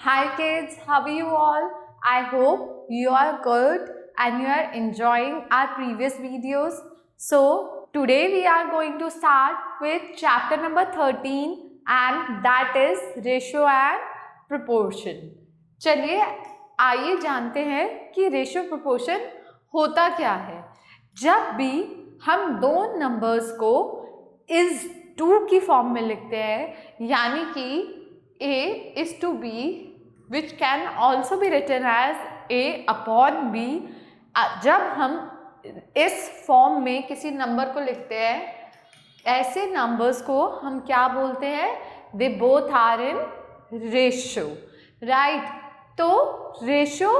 Hi kids, how are you all? I hope you are good and you are enjoying our previous videos. So today we are going to start with chapter number 13 and that is ratio and proportion. चलिए आइए जानते हैं कि ratio proportion होता क्या है। जब भी हम दो नंबर्स को इज टू की फॉर्म में लिखते हैं यानी कि a is to b which can also be written as a upon b, जब हम इस फॉर्म में किसी नंबर को लिखते हैं ऐसे नंबर्स को हम क्या बोलते हैं? They both are in ratio, right. तो रेशियो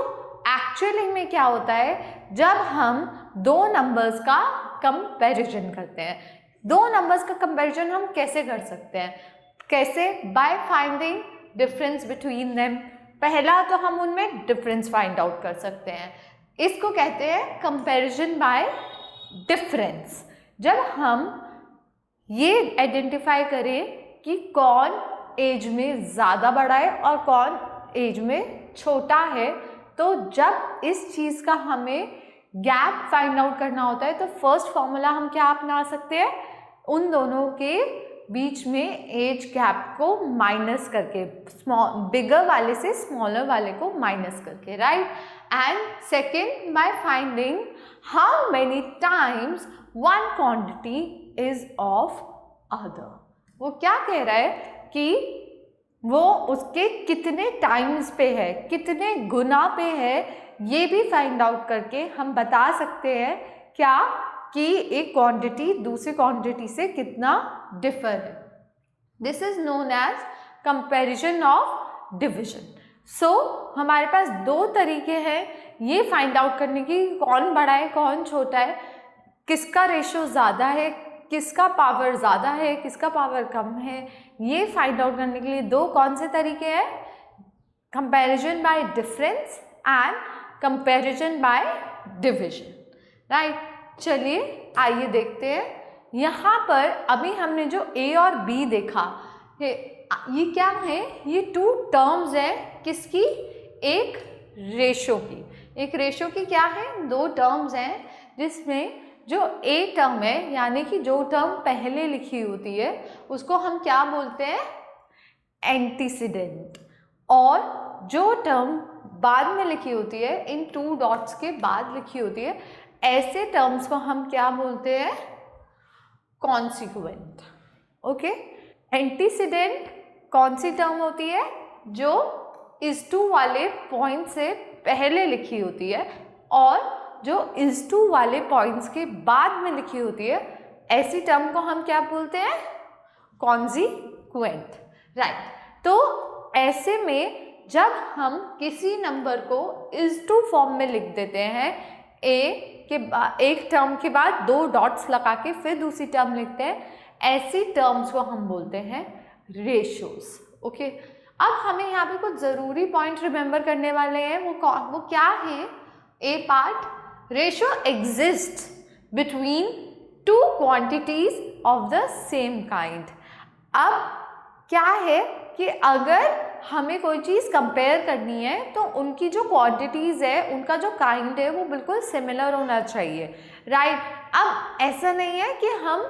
एक्चुअली में क्या होता है? जब हम दो नंबर्स का कंपैरिजन करते हैं। दो नंबर्स का कंपैरिजन हम कैसे कर सकते हैं? कैसे? By finding difference between them. पहला तो हम उनमें डिफरेंस फाइंड आउट कर सकते हैं, इसको कहते हैं कंपैरिजन बाय डिफरेंस। जब हम ये आइडेंटिफाई करें कि कौन एज में ज़्यादा बड़ा है और कौन एज में छोटा है, तो जब इस चीज़ का हमें गैप फाइंड आउट करना होता है तो फर्स्ट फॉर्मूला हम क्या अपना सकते हैं? उन दोनों के बीच में एज गैप को माइनस करके, बिगर वाले से स्मॉलर वाले को माइनस करके, right. And second, by finding how many times one quantity is of other. वो क्या कह रहा है कि वो उसके कितने टाइम्स पे है, कितने गुना पे है, ये भी फाइंड आउट करके हम बता सकते हैं क्या कि एक क्वांटिटी दूसरी क्वांटिटी से कितना डिफर है। This is known as comparison of division. So हमारे पास दो तरीके हैं ये फाइंड आउट करने की, कौन बड़ा है कौन छोटा है, किसका रेशियो ज़्यादा है, किसका पावर ज़्यादा है, किसका पावर कम है। ये फाइंड आउट करने के लिए दो कौन से तरीके हैं? Comparison by difference and comparison by division, right. चलिए आइए देखते हैं। यहाँ पर अभी हमने जो a और b देखा, ये क्या है? ये टू टर्म्स हैं। किसकी? एक रेशो की। एक रेशो की क्या है? दो टर्म्स हैं जिसमें जो a टर्म है यानी कि जो टर्म पहले लिखी होती है उसको हम क्या बोलते हैं? एंटीसीडेंट। और जो टर्म बाद में लिखी होती है, इन टू डॉट्स के बाद लिखी होती है, ऐसे टर्म्स को हम क्या बोलते हैं? कॉन्सिक्वेंट। ओके। एंटीसीडेंट कौन सी टर्म होती है? जो इज टू वाले पॉइंट से पहले लिखी होती है और जो इज टू वाले पॉइंट्स के बाद में लिखी होती है, ऐसी टर्म को हम क्या बोलते हैं? Consequent, right. तो ऐसे में जब हम किसी नंबर को इज टू फॉर्म में लिख देते हैं, ए के बाद एक टर्म के बाद दो डॉट्स लगा के फिर दूसरी टर्म लिखते हैं, ऐसी टर्म्स को हम बोलते हैं रेशियोज। ओके। अब हमें यहाँ पे कुछ ज़रूरी पॉइंट रिमेंबर करने वाले हैं। वो क्या है? A part, ratio exist between two quantities of the same kind. अब क्या है कि अगर हमें कोई चीज़ कंपेयर करनी है तो उनकी जो क्वांटिटीज़ है, उनका जो काइंड है, वो बिल्कुल सिमिलर होना चाहिए, राइट। अब ऐसा नहीं है कि हम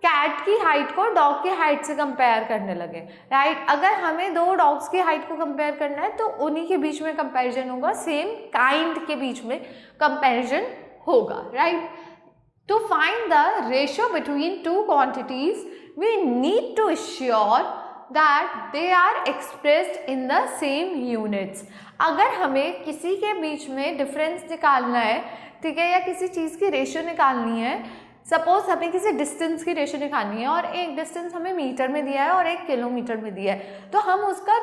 कैट की हाइट को डॉग की हाइट से कंपेयर करने लगे, राइट। अगर हमें दो डॉग्स की हाइट को कंपेयर करना है तो उन्हीं के बीच में कंपेरिजन होगा, सेम काइंड के बीच में कंपेरिजन होगा, right. To find the ratio between two quantities we need to assure that they are expressed in the same units। अगर हमें किसी के बीच में डिफरेंस निकालना है, ठीक है, या किसी चीज़ की रेशियो निकालनी है, सपोज हमें किसी डिस्टेंस की रेशियो निकालनी है और एक डिस्टेंस हमें मीटर में दिया है और एक किलोमीटर में दिया है, तो हम उसका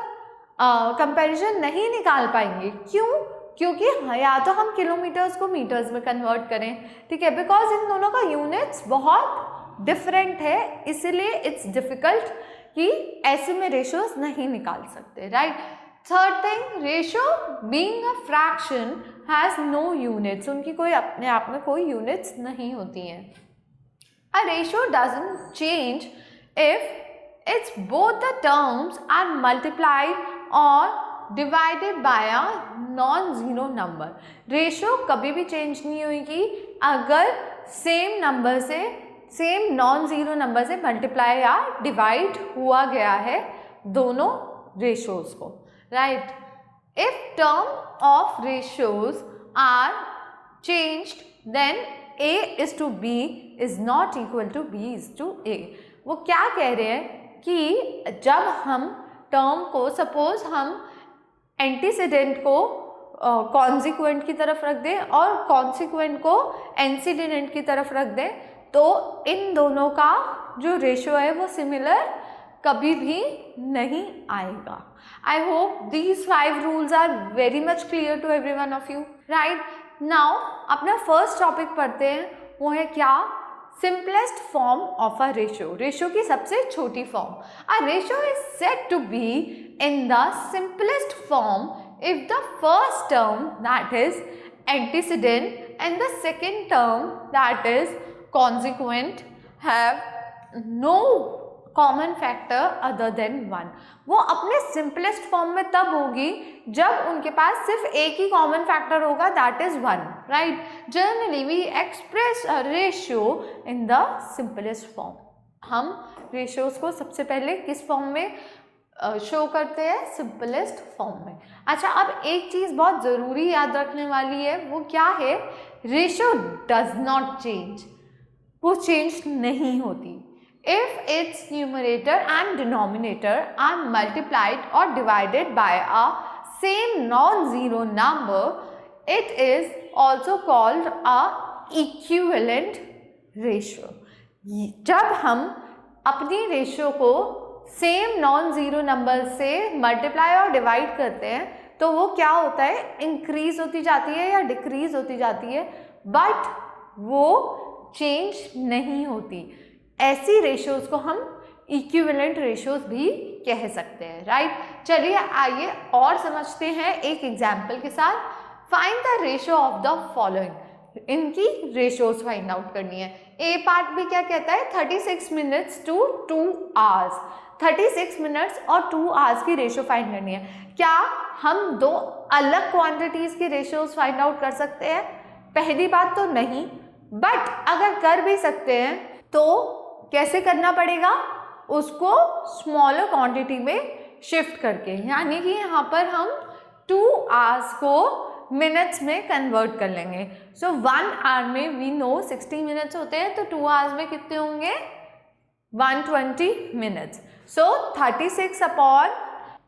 कंपैरिजन नहीं निकाल पाएंगे। क्यों? क्योंकि या तो हम किलोमीटर्स को मीटर्स में कन्वर्ट करें, ठीक है, बिकॉज इन दोनों का यूनिट्स बहुत डिफरेंट है, इसीलिए इट्स डिफिकल्ट कि ऐसे में रेशियोज नहीं निकाल सकते, right. Third thing, ratio being a fraction has no units. उनकी कोई अपने आप में कोई यूनिट्स नहीं होती हैं। A ratio doesn't change if it's both the terms are multiplied और divided by a non zero number. Ratio कभी भी चेंज नहीं होगी अगर सेम नंबर से, सेम नॉन जीरो नंबर से मल्टीप्लाई या डिवाइड हुआ गया है दोनों रेशोज को, right. If term of ratios are changed then a is to b is not equal to b is to a। वो क्या कह रहे हैं कि जब हम टर्म को, सपोज हम एंटीसीडेंट को कॉन्सिक्वेंट की तरफ रख दें और कॉन्सिक्वेंट को एंटीसीडेंट की तरफ रख दें, तो इन दोनों का जो रेशो है वो सिमिलर कभी भी नहीं आएगा। I hope these 5 rules are very much clear to every one of you, right. Now अपना फर्स्ट टॉपिक पढ़ते हैं, वो है क्या, simplest form of a ratio. Ratio की सबसे छोटी फॉर्म। A ratio is said to be in the simplest form if the first term, that is antecedent, and the second term, that is consequent, have no common factor other than 1। वो अपने simplest form में तब होगी जब उनके पास सिर्फ एक ही कॉमन फैक्टर होगा, that is 1, right. Generally we express a ratio in the simplest form. हम रेशियोज को सबसे पहले किस फॉर्म में शो करते हैं, सिंपलेस्ट फॉर्म में। अच्छा, अब एक चीज़ बहुत ज़रूरी याद रखने वाली है, वो क्या है, रेशियो डज नॉट चेंज, वो चेंज नहीं होती। If it's numerator and denominator are multiplied और divided by a same non zero number, it is also called a equivalent ratio. जब हम अपनी रेशियो को सेम नॉन जीरो नंबर से multiply और डिवाइड करते हैं तो वो क्या होता है, इंक्रीज होती जाती है या डिक्रीज होती जाती है, बट वो चेंज नहीं होती। ऐसी रेशियोज को हम इक्विवेलेंट रेशियोज भी कह सकते हैं, राइट। चलिए आइए और समझते हैं एक एग्जाम्पल के साथ। Find the ratio of the following. इनकी रेशियोज फाइंड आउट करनी है। ए पार्ट भी क्या कहता है, 36 मिनट्स टू 2 आवर्स। 36 मिनट्स और 2 आवर्स की रेशियो फाइंड करनी है। क्या हम दो अलग क्वांटिटीज की रेशियोज फाइंड आउट कर सकते हैं? पहली बात तो नहीं, बट अगर कर भी सकते हैं तो कैसे करना पड़ेगा, उसको स्मॉलर क्वांटिटी में शिफ्ट करके, यानी कि यहाँ पर हम 2 आवर्स को मिनट्स में कन्वर्ट कर लेंगे। सो 1 आवर में वी नो 60 मिनट्स होते हैं, तो 2 आवर्स में कितने होंगे, 120 मिनट्स। सो 36 अपॉन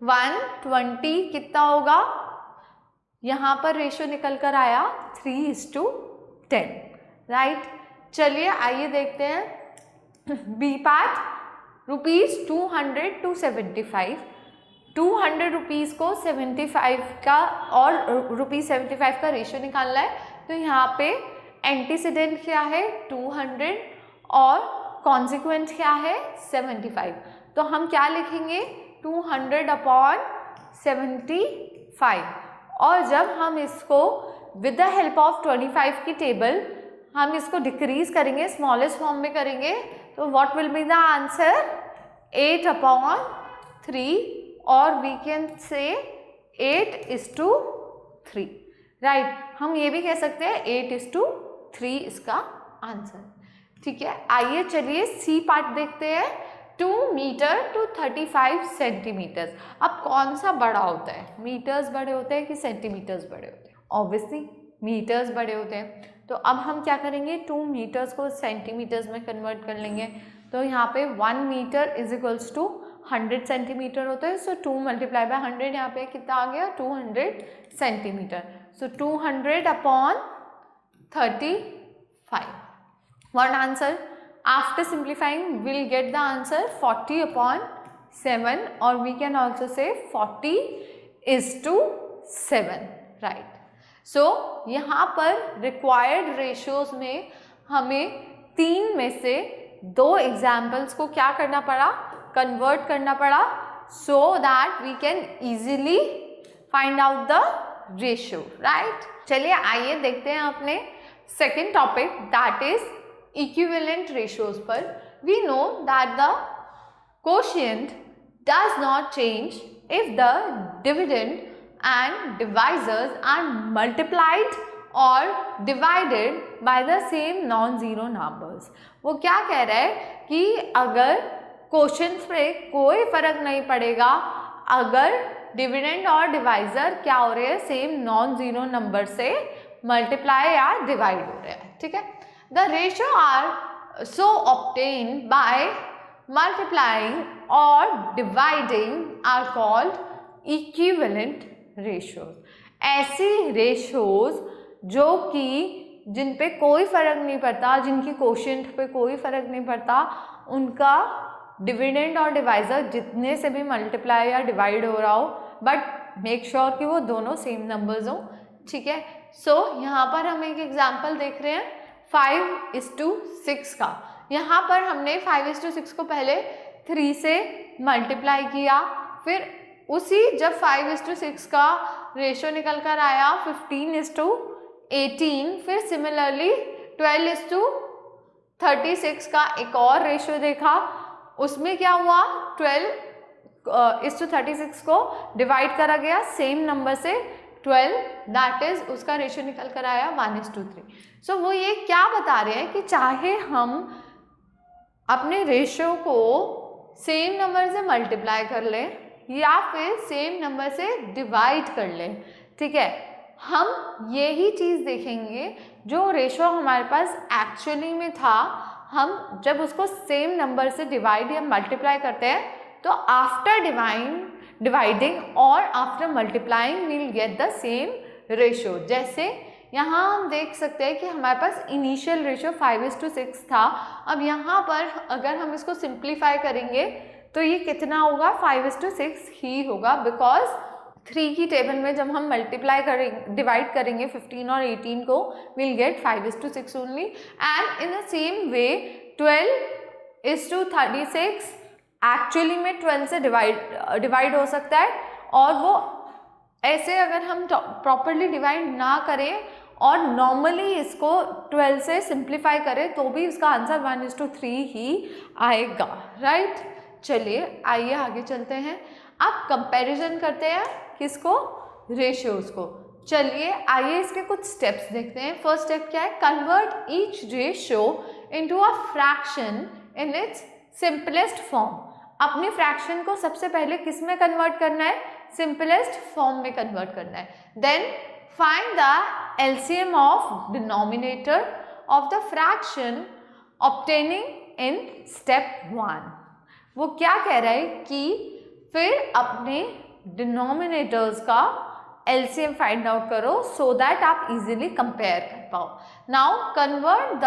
120 कितना होगा, यहाँ पर रेशियो निकल कर आया 3:10, राइट। चलिए आइए देखते हैं बी पार्ट, ₹200 to 75। 200 रुपीज़ को 75 का और ₹75 का रेशियो निकालना है, तो यहाँ पे एंटीसीडेंट क्या है 200 और कॉन्सिक्वेंट क्या है 75। तो हम क्या लिखेंगे, 200 अपॉन 75, और जब हम इसको विद द हेल्प ऑफ 25 की टेबल हम इसको डिक्रीज करेंगे, स्मॉलेस्ट फॉर्म में करेंगे, तो what will be the answer, 8 upon 3, और वी कैन से 8:3, राइट। हम ये भी कह सकते हैं 8:3 इसका आंसर, ठीक है। आइए चलिए सी पार्ट देखते हैं। 2 मीटर टू 35 सेंटीमीटर। अब कौन सा बड़ा होता है, मीटर्स बड़े होते हैं कि सेंटीमीटर्स बड़े होते हैं? ऑब्वियसली मीटर्स बड़े होते हैं। तो अब हम क्या करेंगे, 2 मीटर्स को सेंटीमीटर्स में कन्वर्ट कर लेंगे। तो यहाँ पे 1 metre is equals to 100 centimetre होता है। सो 2 मल्टीप्लाई बाय 100, यहाँ पे कितना आ गया, 200 centimetre. So 200 upon 35। What answer? After simplifying, we'll get the answer 40 upon 7, or we can also say 40:7, right? So यहाँ पर required ratios में हमें 3 में से 2 examples को क्या करना पड़ा, convert करना पड़ा, so that we can easily find out the ratio, right? चलिए आइए देखते हैं अपने second topic, that is equivalent ratios पर। We know that the quotient does not change if the dividend and divisors are multiplied or divided by the same non-zero numbers. वो क्या कह रहा है कि अगर क्वेश्चंस पे कोई फर्क नहीं पड़ेगा अगर डिविडेंड और डिवाइजर क्या हो रहे हैं, सेम नॉन जीरो नंबर से मल्टीप्लाई या डिवाइड हो रहे हैं. ठीक है. The ratio are so obtained by multiplying और dividing are called equivalent ratios. ऐसी रेशियोज जो कि जिन पे कोई फर्क नहीं पड़ता, जिनकी कोशेंट पे कोई फर्क नहीं पड़ता, उनका डिविडेंड और डिवाइजर जितने से भी मल्टीप्लाई या डिवाइड हो रहा हो, बट मेक श्योर कि वो दोनों सेम नंबर्स हों. ठीक है. सो यहाँ पर हम एक एग्जांपल देख रहे हैं 5:6 का. यहाँ पर हमने 5:6 को पहले 3 से मल्टीप्लाई किया, फिर उसी जब 5:6 का रेशो निकल कर आया 15:18, फिर सिमिलरली 12:36 का एक और रेशो देखा, उसमें क्या हुआ 12:36 को डिवाइड करा गया सेम नंबर से 12, दैट इज उसका रेशो निकल कर आया 1:3. सो वो ये क्या बता रहे हैं कि चाहे हम अपने रेशो को सेम नंबर से मल्टीप्लाई कर लें या फिर सेम नंबर से डिवाइड कर लें. ठीक है. हम यही चीज़ देखेंगे जो रेशो हमारे पास एक्चुअली में था, हम जब उसको सेम नंबर से डिवाइड या मल्टीप्लाई करते हैं तो आफ्टर डिवाइडिंग और after multiplying we'll get the same ratio. जैसे यहाँ हम देख सकते हैं कि हमारे पास इनिशियल रेशो 5:6 था. अब यहाँ पर अगर हम इसको सिंप्लीफाई करेंगे तो ये कितना होगा 5:6 ही होगा, बिकॉज 3 की टेबल में जब हम मल्टीप्लाई करेंगे डिवाइड करेंगे 15 और 18 को, will get 5:6 only. And in the same way 12:36 actually में 12 से डिवाइड हो सकता है, और वो ऐसे अगर हम प्रॉपरली डिवाइड ना करें और नॉर्मली इसको 12 से सिंप्लीफाई करें तो भी इसका आंसर 1:3 ही आएगा. राइट. चलिए आइए आगे चलते हैं. अब कंपैरिजन करते हैं किसको, रेशियोज को. चलिए आइए इसके कुछ स्टेप्स देखते हैं. फर्स्ट स्टेप क्या है, convert each ratio into a fraction in its simplest form. अपने फ्रैक्शन को सबसे पहले किस में कन्वर्ट करना है, सिंपलेस्ट फॉर्म में कन्वर्ट करना है. Then find the LCM of denominator of the fraction obtaining in step 1. वो क्या कह रहा है कि फिर अपने डिनोमिनेटर्स का एलसीएम फाइंड आउट करो सो दैट आप इजीली कंपेयर कर पाओ. Now convert the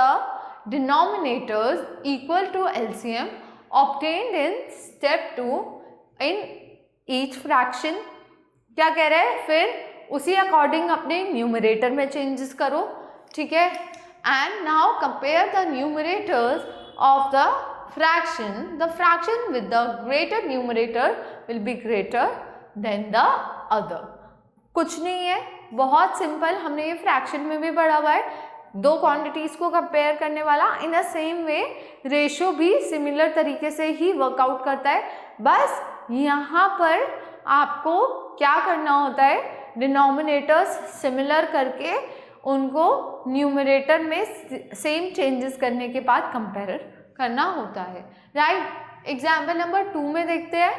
denominators equal to LCM obtained in step 2 in each fraction. क्या कह रहे हैं, फिर उसी अकॉर्डिंग अपने न्यूमरेटर में चेंजेस करो. ठीक है. And now compare the numerators of the fraction. The fraction with the greater numerator will be greater than the other. कुछ नहीं है, बहुत सिंपल. हमने ये फ्रैक्शन में भी पढ़ा हुआ है, दो क्वांटिटीज को कंपेयर करने वाला. इन द सेम वे रेशो भी सिमिलर तरीके से ही वर्कआउट करता है. बस यहाँ पर आपको क्या करना होता है, डिनोमिनेटर्स सिमिलर करके उनको न्यूमरेटर में सेम चेंजेस करने के बाद कंपेयर करना होता है. राइट. एग्जाम्पल नंबर 2 में देखते हैं.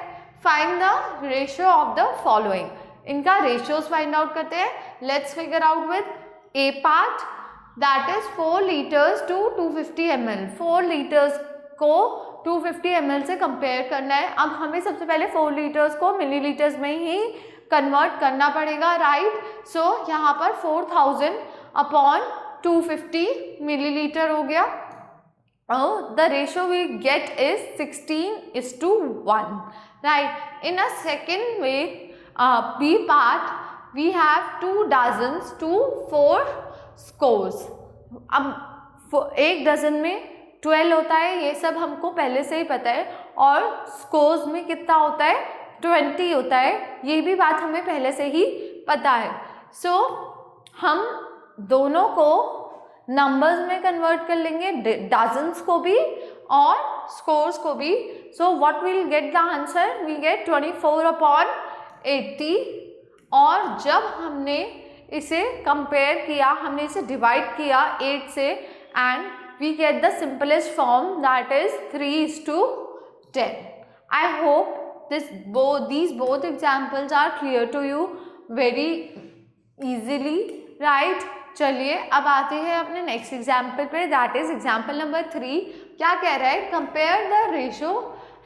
Find the ratio of the following. इनका रेशियोज फाइंड आउट करते हैं. Let's figure out with A part, that is 4 litres to 250 ml. 4 litres को 250 ml से कंपेयर करना है. अब हमें सबसे पहले 4 लीटर्स को मिलीलीटर्स में ही कन्वर्ट करना पड़ेगा. राइट. सो यहाँ पर 4000 अपॉन 250 मिलीलीटर हो गया. The ratio we get is 16:1. Right. In a second way, B part, we have 2 dozens to 4 scores. अब एक डजन में 12 होता है, ये सब हमको पहले से ही पता है. और स्कोर्स में कितना होता है, 20 होता है, ये भी बात हमें पहले से ही पता है. सो हम दोनों को नंबर्स में कन्वर्ट कर लेंगे, डजन्स को भी और स्कोर्स को भी. So what will get the answer, we get 24/80 और जब हमने इसे कंपेयर किया, हमने इसे डिवाइड किया 8 से, and we get the simplest form that is 3:10. I hope these both examples are clear to you very easily, right? चलिए अब आते हैं अपने नेक्स्ट एग्जाम्पल पे, दैट इज एग्जाम्पल नंबर 3. क्या कह रहा है? Compare the ratio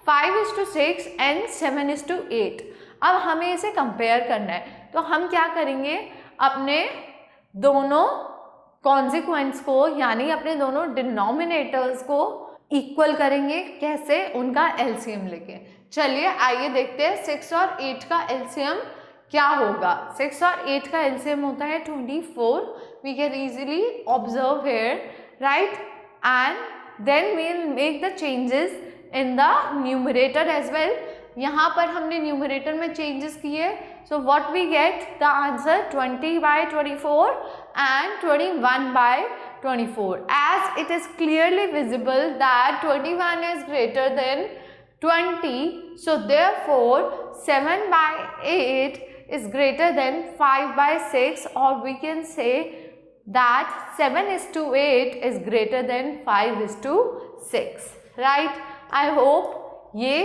5:6 and 7:8. अब हमें इसे कंपेयर करना है, तो हम क्या करेंगे? अपने दोनों कॉन्सिक्वेंस को, यानी अपने दोनों डिनोमिनेटर्स को इक्वल करेंगे. कैसे? उनका एलसीएम लेके. चलिए आइए देखते हैं 6 और 8 का एलसीएम क्या होगा. 6 और 8 का एलसीएम होता है 24. We can easily observe here, right? And then we will make the changes in the numerator as well. यहाँ पर हमने न्यूमरेटर में चेंजेस किए. So what we get the answer 20/24 and 21/24. As it is clearly visible that 21 is greater than 20, so therefore 7/8 is greater than 5/6, or we can say that 7:8 is greater than 5:6, right? I hope ये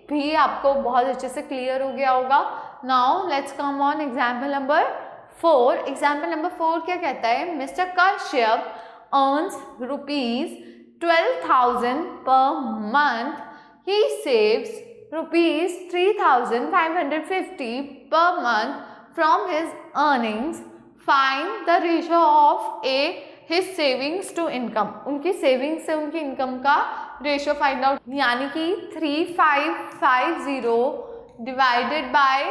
भी आपको बहुत अच्छे से clear हो गया होगा. Now let's come on example number 4. Example number 4 क्या कहता है? Mister Kashyap earns ₹12,000 per month. He saves ₹3,550 per month from his earnings. Find the ratio of his savings to income. उनकी सेविंग्स से उनकी इनकम का रेशियो फाइंड आउट, यानी कि 3,550 divided by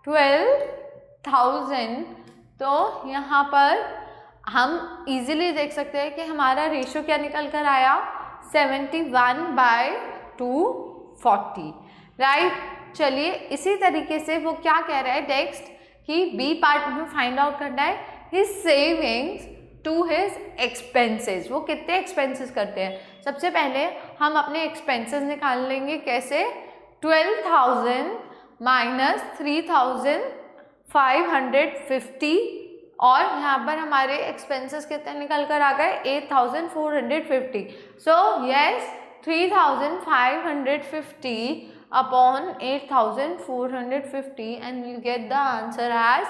12,000. तो यहाँ पर हम इजीली देख सकते हैं कि हमारा रेशियो क्या निकल कर आया? 71/240, राइट? चलिए इसी तरीके से वो क्या कह रहा है नेक्स्ट, कि बी पार्ट में फाइंड आउट करना है his savings to his expenses. वो कितने एक्सपेंसेस करते हैं? सबसे पहले हम अपने एक्सपेंसेस निकाल लेंगे. कैसे? 12,000 माइनस 3,550, और यहाँ पर हमारे एक्सपेंसेस कितने निकल कर आ गए? 8,450. So yes, 3,550 upon 8,450, and we'll get the answer as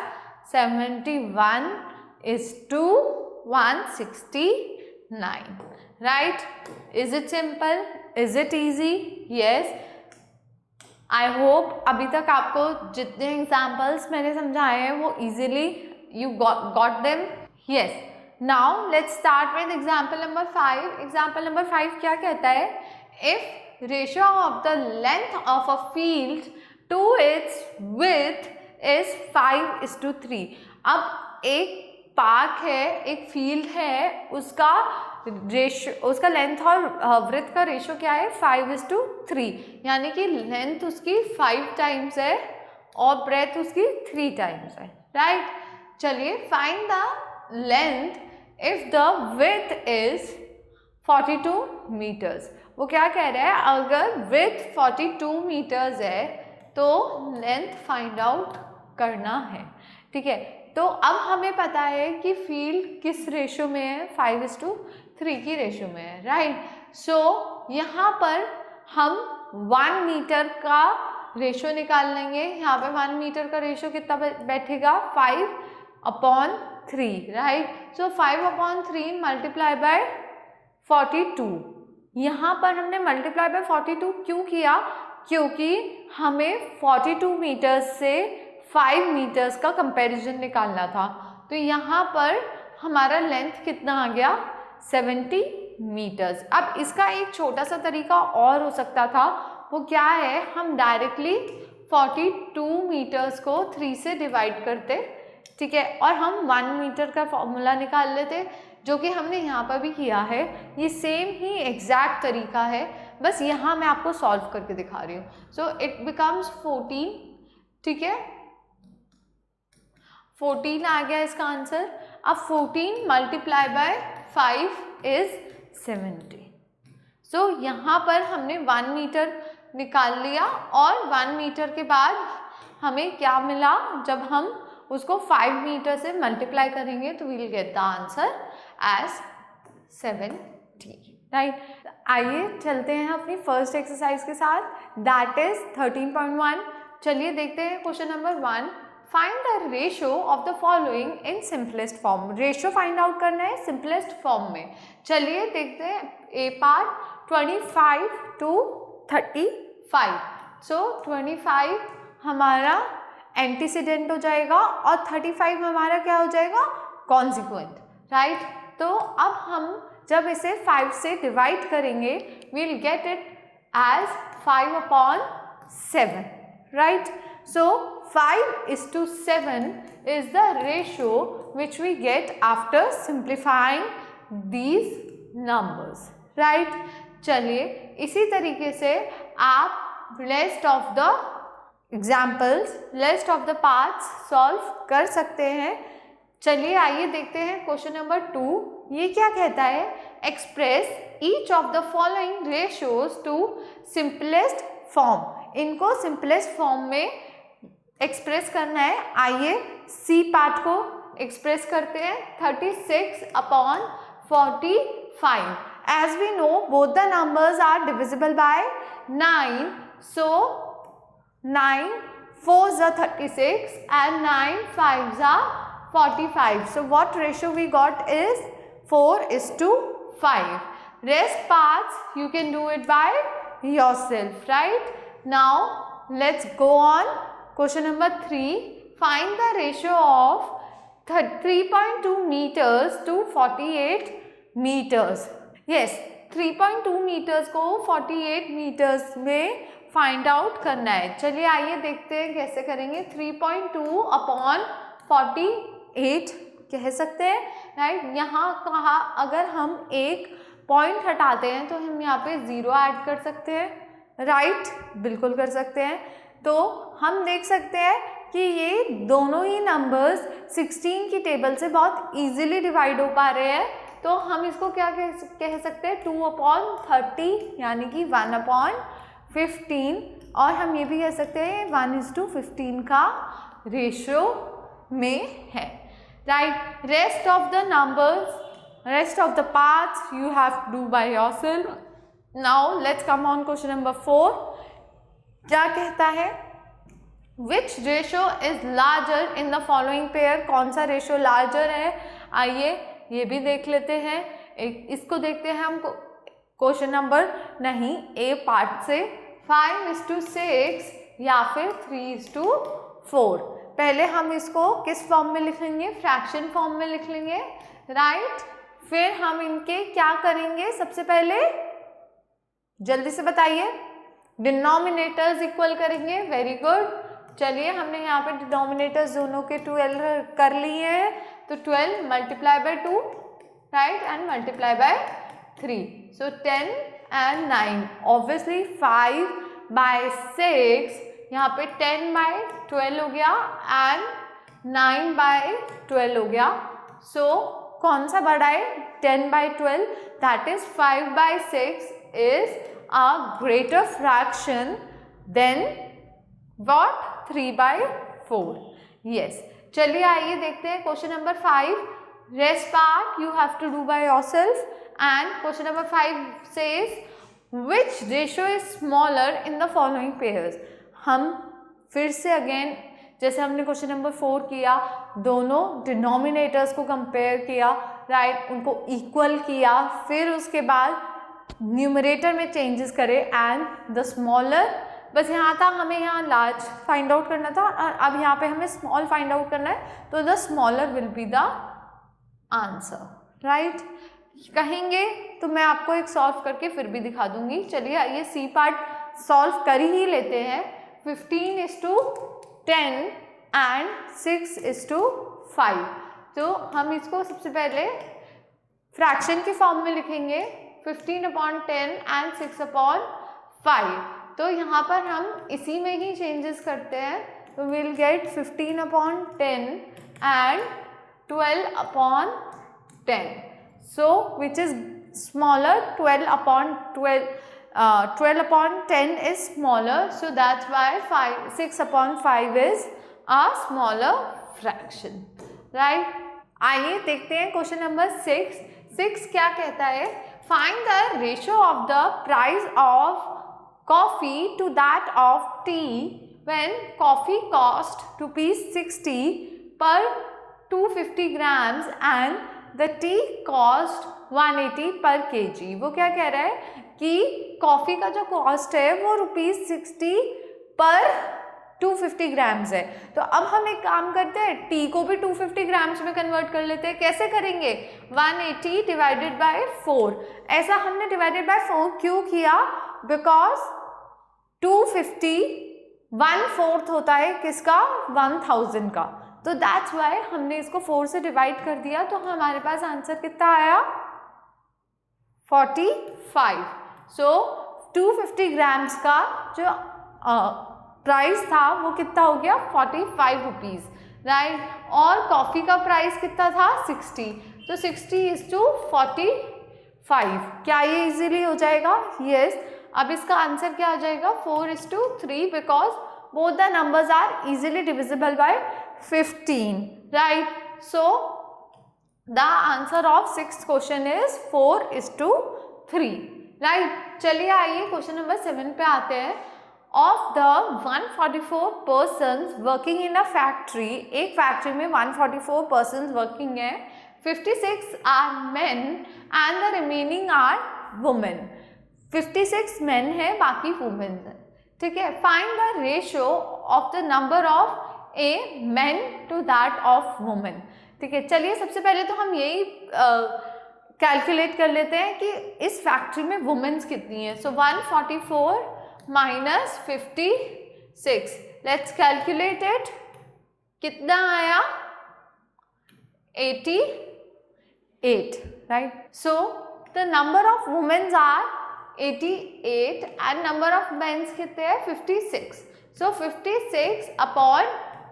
71:169, right? Is it simple? Is it easy? Yes. I hope अभी तक आपको जितने एग्जाम्पल्स मैंने समझाए हैं वो easily you got them. Yes. Now let's start with example number 5. Example number 5 क्या कहता है? If ratio of the length of a field to its width is 5:3. अब एक पार्क है, एक फील्ड है, उसका रेशियो, उसका लेंथ और ब्रेथ का रेशियो क्या है? 5:3. यानी कि लेंथ उसकी 5 टाइम्स है और ब्रेथ उसकी 3 टाइम्स है, राइट? चलिए find the length if the width is 42 metres. वो क्या कह रहा है? अगर विड्थ 42 मीटर्स है तो लेंथ फाइंड आउट करना है. ठीक है, तो अब हमें पता है कि फील्ड किस रेशियो में है? 5:3 की रेशियो में है, राइट? सो यहाँ पर हम 1 मीटर का रेशियो निकाल लेंगे. यहाँ पे 1 मीटर का रेशियो कितना बैठेगा? 5/3, राइट? So 5/3 multiply by 42. यहाँ पर हमने मल्टीप्लाई बाय 42 क्यों किया? क्योंकि हमें 42 मीटर्स से 5 मीटर्स का कंपैरिजन निकालना था. तो यहाँ पर हमारा लेंथ कितना आ गया? 70 मीटर्स. अब इसका एक छोटा सा तरीका और हो सकता था. वो क्या है? हम डायरेक्टली 42 मीटर्स को 3 से डिवाइड करते, ठीक है, और हम 1 मीटर का फॉर्मूला निकाल लेते, जो कि हमने यहाँ पर भी किया है. ये सेम ही एग्जैक्ट तरीका है, बस यहाँ मैं आपको सॉल्व करके दिखा रही हूँ. सो इट बिकम्स 14, ठीक है, 14 आ गया इसका आंसर. अब 14 मल्टीप्लाई बाय 5 इज 70. सो यहाँ पर हमने 1 मीटर निकाल लिया और 1 मीटर के बाद हमें क्या मिला? जब हम उसको 5 मीटर से मल्टीप्लाई करेंगे तो we will get the answer as 70, right. आइए चलते हैं अपनी फर्स्ट एक्सरसाइज के साथ, दैट इज 13.1। चलिए देखते हैं question number 1। Find the ratio of the following in simplest form. Ratio find out करना है सिंपलेस्ट फॉर्म में। चलिए देखते हैं ए पार्ट 25 to 35। सो 25 हमारा एंटीसीडेंट हो जाएगा और 35 हमारा क्या हो जाएगा, कॉन्सिक्वेंट, राइट। तो अब हम जब इसे 5 से डिवाइड करेंगे we'll get it as 5/7, right? So 5:7 is the ratio which we get after simplifying these numbers, right? चलिए इसी तरीके से आप rest of the examples, rest of the parts solve कर सकते हैं। चलिए आइए देखते हैं क्वेश्चन नंबर 2। ये क्या कहता है, express each of the following ratios to simplest form. इनको सिंपलेस्ट फॉर्म में एक्सप्रेस करना है। आइए सी पार्ट को एक्सप्रेस करते हैं। 36/45। As we know both the numbers are divisible by 9, so 9 4s are 36 and 9 5s are 45. So what ratio we got is 4:5. Rest parts you can do it by yourself, right? Now let's go on. Question number 3. Find the ratio of 3.2 meters to 48 meters. Yes, 3.2 meters को 48 meters में find out करना है। चलिए आइए देखते हैं कैसे करेंगे। 3.2/48 कह सकते हैं, राइट। यहाँ कहा अगर हम एक पॉइंट हटाते हैं तो हम यहाँ पे 0 ऐड कर सकते हैं, राइट, बिल्कुल कर सकते हैं। तो हम देख सकते हैं कि ये दोनों ही नंबर्स 16 की टेबल से बहुत इजीली डिवाइड हो पा रहे हैं। तो हम इसको क्या कह सकते हैं, 2/30 यानी कि 1/15। और हम ये भी कह सकते हैं 1:15 का रेशियो में है, right. Rest of the numbers, rest of the parts you have to do by yourself. Now let's come on question number 4। क्या कहता है, which ratio is larger in the following pair. कौन सा रेशियो लार्जर है, आइए ये भी देख लेते हैं। इसको देखते हैं हम क्वेश्चन नंबर नहीं ए पार्ट से। 5:6 या फिर 3:4। पहले हम इसको किस फॉर्म में लिख लेंगे, फ्रैक्शन फॉर्म में लिख लेंगे, राइट। फिर हम इनके क्या करेंगे, सबसे पहले जल्दी से बताइए, डिनोमिनेटर्स इक्वल करेंगे। Very good. चलिए हमने यहाँ पे डिनोमिनेटर्स दोनों के 12 कर लिए हैं, तो 12 multiply bye 2, right, and multiply by 3, so 10 and 9। Obviously 5/6 यहाँ पे 10/12 हो गया एंड 9/12 हो गया। सो कौन सा बड़ा है, 10/12, that is 5/6 is a greater fraction than what, 3/4। Yes, चलिए आइए देखते हैं question number 5। Rest part you have to do by yourself, and question number 5 says which ratio is smaller in the following pairs। हम फिर से again जैसे हमने question number 4 किया, दोनों डिनोमिनेटर्स को कंपेयर किया, राइट, उनको इक्वल किया, फिर उसके बाद न्यूमरेटर में चेंजेस करे एंड द स्मॉलर, बस यहाँ था हमें यहाँ लार्ज फाइंड आउट करना था और अब यहाँ पे हमें स्मॉल फाइंड आउट करना है, तो the smaller will be the answer, right. कहेंगे तो मैं आपको एक सॉल्व करके फिर भी दिखा दूंगी। चलिए आइए सी पार्ट सॉल्व कर ही लेते हैं। 15:10 एंड 6:5। तो हम इसको सबसे पहले फ्रैक्शन के फॉर्म में लिखेंगे, 15/10 एंड 6/5। तो यहाँ पर हम इसी में ही चेंजेस करते हैं, तो will get 15/10 and 12/10। So which is smaller, 12/10 is smaller, so that's why 6/5 is a smaller fraction, right. आइए देखते हैं क्वेश्चन नंबर 6 क्या कहता है, find the ratio of the price of coffee to that of tea when coffee cost ₹60 per 250 grams and the tea cost 180 per kg। वो क्या कह रहा है कि कॉफ़ी का जो कॉस्ट है वो ₹60 पर 250 ग्राम्स है। तो अब हम एक काम करते हैं, टी को भी 250 ग्राम्स में कन्वर्ट कर लेते हैं। कैसे करेंगे, 180 डिवाइडेड बाय 4। ऐसा हमने डिवाइडेड बाय 4 क्यों किया, बिकॉज 250 1/4 होता है किसका, 1000 का। तो दैट्स वाई हमने इसको 4 से डिवाइड कर दिया, तो हमारे पास आंसर कितना आया, 45। सो 250 ग्राम्स का जो प्राइस था वो कितना हो गया, 45 रुपीज़, राइट। और कॉफ़ी का प्राइस कितना था, 60। तो 60:45। क्या ये इजीली हो जाएगा, यस। अब इसका आंसर क्या आ जाएगा, 4:3, because both the numbers are easily divisible by 15, right. So the answer of 6th question is 4:3, right. चलिए आइए क्वेश्चन नंबर 7 पे आते हैं। Of the 144 persons working in a factory, एक फैक्ट्री में 144 पर्सन्स वर्किंग है, 56 are men and the remaining are women. 56 men है, बाकी वुमेन है, ठीक है। Find the ratio of the number of A main to that of women, ठीक है। चलिए सबसे पहले तो हम यही कैलकुलेट कर लेते हैं कि इस फैक्ट्री में वुमेन्स कितनी है। So 144 minus 56, let's calculate it, कितना आया, 88, right. So the number of womens are 88 and number of mens कितने हैं, 56। So 56 upon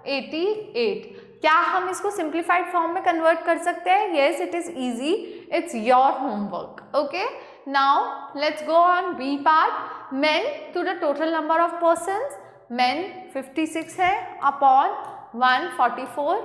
88। क्या हम इसको सिंप्लीफाइड फॉर्म में कन्वर्ट कर सकते हैं, yes it is easy, it's your homework, okay. Now let's go on B part. Men to the total number of persons, men 56 है अपॉन 144,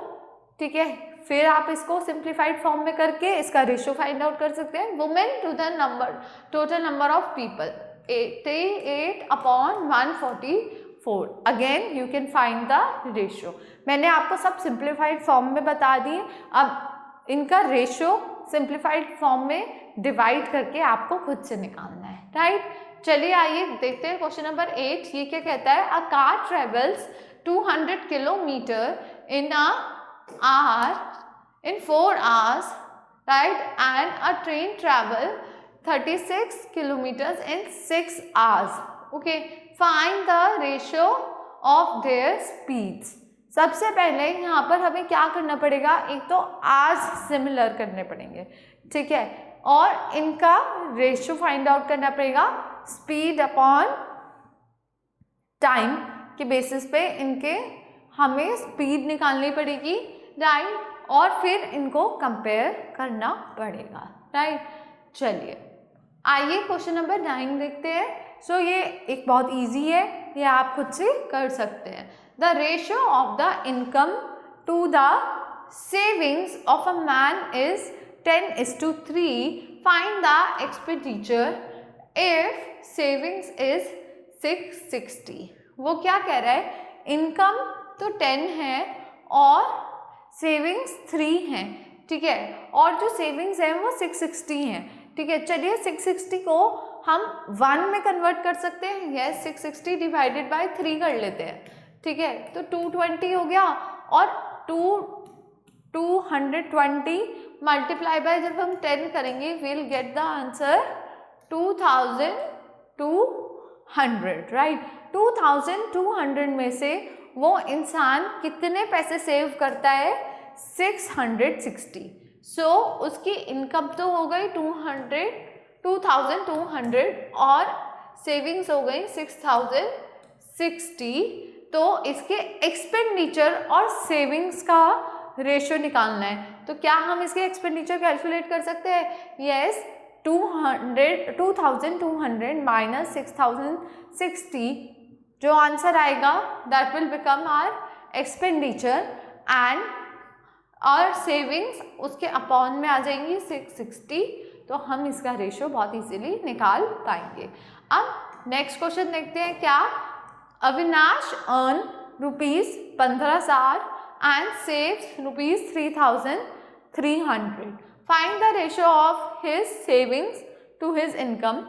ठीक है। फिर आप इसको सिंप्लीफाइड फॉर्म में करके इसका रेशियो फाइंड आउट कर सकते हैं। Women to the number total number of people, 88 upon 144, again you can find the ratio. मैंने आपको सब सिंप्लीफाइड फॉर्म में बता दिए, अब इनका रेशियो सिंप्लीफाइड फॉर्म में डिवाइड करके आपको खुद से निकालना है, राइट। चलिए आइए देखते हैं क्वेश्चन नंबर 8। ये क्या कहता है, a car travels 200 kilometre in a hour in 4 hours, right, and a train travel 36 kilometers in 6 hours, okay. Find the ratio of their speeds। सबसे पहले यहाँ पर हमें क्या करना पड़ेगा, एक तो hours सिमिलर करने पड़ेंगे, ठीक है, और इनका रेशियो फाइंड आउट करना पड़ेगा स्पीड अपॉन टाइम के बेसिस पे इनके हमें स्पीड निकालनी पड़ेगी, राइट, और फिर इनको कंपेयर करना पड़ेगा, राइट। चलिए आइए क्वेश्चन नंबर 9 देखते हैं। सो ये एक बहुत इजी है, ये आप खुद से कर सकते हैं। The ratio of the income to the savings of a man is 10:3। Find the expenditure if savings is 660। वो क्या कह रहा है, इनकम तो 10 है और सेविंग्स 3 हैं, ठीक है, और जो सेविंग्स हैं वो 660 हैं, ठीक है। चलिए 660 को हम 1 में कन्वर्ट कर सकते हैं, यस। 660 डिवाइडेड बाय 3 कर लेते हैं, ठीक है, तो 220 हो गया, और 220 मल्टीप्लाई बाय जब हम 10 करेंगे will get the answer 2200, right. 2200 में से वो इंसान कितने पैसे सेव करता है, 660। सो उसकी इनकम तो हो गई 2200 और सेविंग्स हो गई 6060। तो इसके एक्सपेंडिचर और सेविंग्स का रेशियो निकालना है। तो क्या हम इसके एक्सपेंडिचर कैलकुलेट कर सकते हैं, यस। 2200 माइनस 6060, जो आंसर आएगा that will become our expenditure, and और सेविंग्स उसके अपॉन में आ जाएंगी 660, तो हम इसका रेशो बहुत इजीली निकाल पाएंगे। अब नेक्स्ट क्वेश्चन देखते हैं क्या। Avinash earn ₹15,000 and saves ₹3,300। Find the ratio of his savings to his income.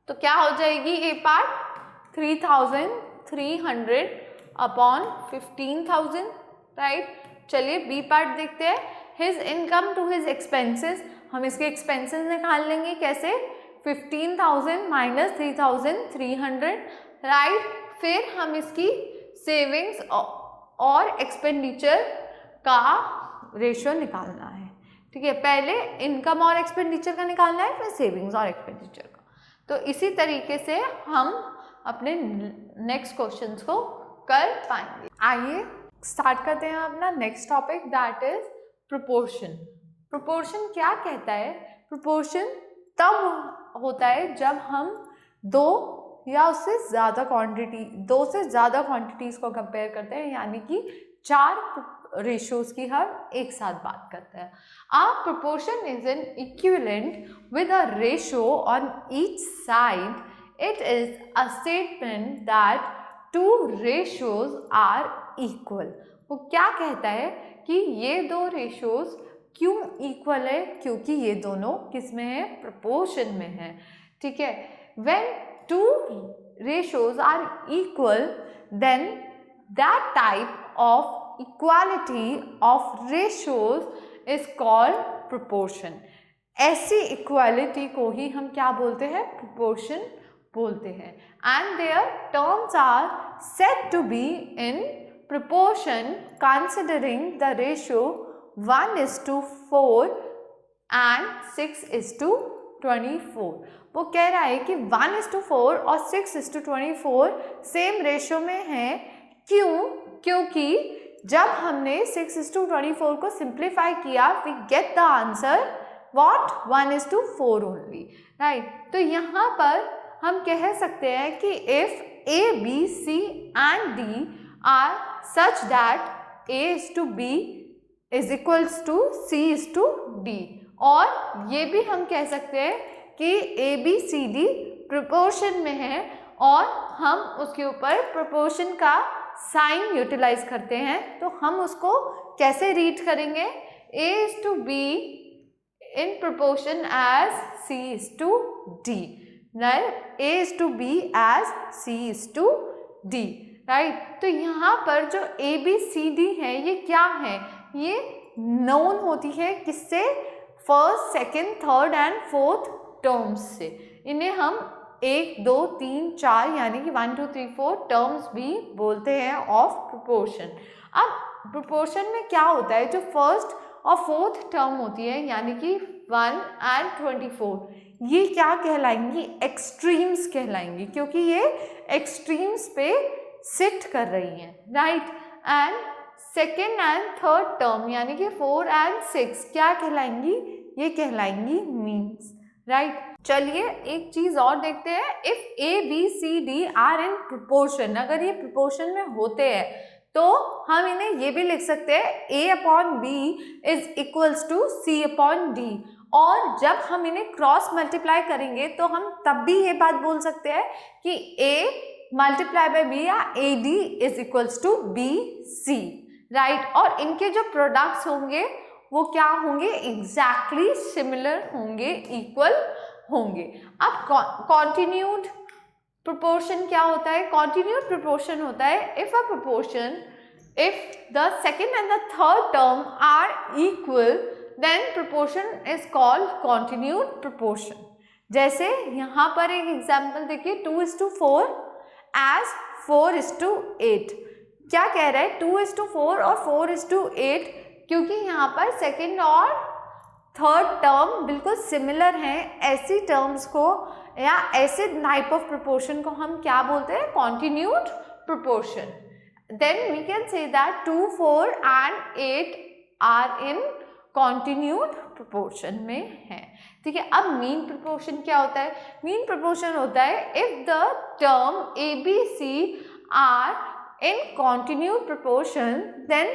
तो क्या हो जाएगी ए पार्ट 3,300 अपॉन 15,000, राइट। चलिए बी पार्ट देखते हैं। His income to his expenses, हम इसके एक्सपेंसेस निकाल लेंगे कैसे, 15,000 माइनस 3,300, राइट। फिर हम इसकी सेविंग्स और एक्सपेंडिचर का रेशियो निकालना है, ठीक है। पहले इनकम और एक्सपेंडिचर का निकालना है, फिर सेविंग्स और एक्सपेंडिचर का। तो इसी तरीके से हम अपने नेक्स्ट क्वेश्चंस को कर पाएंगे। आइए स्टार्ट करते हैं अपना next topic, that is proportion. Proportion क्या कहता है। प्रोपोर्शन तब होता है जब हम दो से ज़्यादा क्वांटिटीज़ को कंपेयर करते हैं, यानी कि 4 रेशियोज की हम एक साथ बात करते हैं। A proportion is an equivalent with a ratio on each side. It is a statement that two ratios are equal. वो क्या कहता है कि ये दो रेशियोज क्यों इक्वल है, क्योंकि ये दोनों किस में है, प्रोपोर्शन में है, ठीक है। When two ratios are equal, then that type of equality of ratios is called proportion. ऐसी इक्वालिटी को ही हम क्या बोलते हैं, प्रोपोर्शन बोलते हैं। And their terms are said to be in proportion considering the ratio 1:4 and 6:24। वो कह रहा है कि 1:4 और 6:24 सेम रेशियो में है। क्यों? क्योंकि जब हमने 6:24 को सिंप्लीफाई किया, we get the answer what, 1:4 only, right. तो यहाँ पर हम कह सकते हैं कि if A, B, C and D are such that A:B is equals to C:D, और ये भी हम कह सकते हैं कि ABCD प्रोपोर्शन में है और हम उसके ऊपर प्रोपोर्शन का साइन यूटिलाइज करते हैं। तो हम उसको कैसे रीड करेंगे, A:B in proportion as C:D, right? A:B as C:D, right? तो यहाँ पर जो ABCD है ये क्या है, ये नोन होती है किससे, first, second, third and fourth terms से। इन्हें हम 1, 2, 3, 4 यानी कि 1, 2, 3, 4 टर्म्स भी बोलते हैं ऑफ प्रोपोर्शन। अब प्रोपोर्शन में क्या होता है, जो फर्स्ट और फोर्थ टर्म होती है यानी कि 1 and 24, ये क्या कहलाएंगी, एक्सट्रीम्स कहलाएंगी, क्योंकि ये एक्सट्रीम्स पे सिट कर रही हैं, right. And second and third term यानी कि 4 and 6 क्या कहलाएंगी, ये कहलाएंगी मीन्स, राइट। चलिए एक चीज और देखते हैं। If ABCD are in proportion, अगर ये प्रोपोर्शन में होते हैं तो हम इन्हें ये भी लिख सकते हैं A/B is equals to C/D, और जब हम इन्हें क्रॉस मल्टीप्लाई करेंगे तो हम तब भी ये बात बोल सकते हैं कि A मल्टीप्लाई बाय B या AD is equals to BC, right. और इनके जो प्रोडक्ट्स होंगे वो क्या होंगे, एग्जैक्टली सिमिलर होंगे, इक्वल होंगे। अब कॉन्टिन्यूड प्रोपोर्शन क्या होता है, कॉन्टिन्यूड प्रोपोर्शन होता है if a proportion, if the second and the third term are equal, then proportion is called continued proportion. जैसे यहाँ पर एक एग्जाम्पल देखिए, 2:4 एज 4:8। क्या कह रहा है, 2:4 और 4:8, क्योंकि यहाँ पर सेकेंड और थर्ड टर्म बिल्कुल सिमिलर हैं। ऐसी टर्म्स को या ऐसे टाइप ऑफ प्रोपोर्शन को हम क्या बोलते हैं, continued proportion. Then we can say that 2, 4 and 8 are in continued proportion में है, ठीक है। अब मीन प्रोपोर्शन क्या होता है, मीन प्रोपोर्शन होता है if the term ABC are in continued proportion, then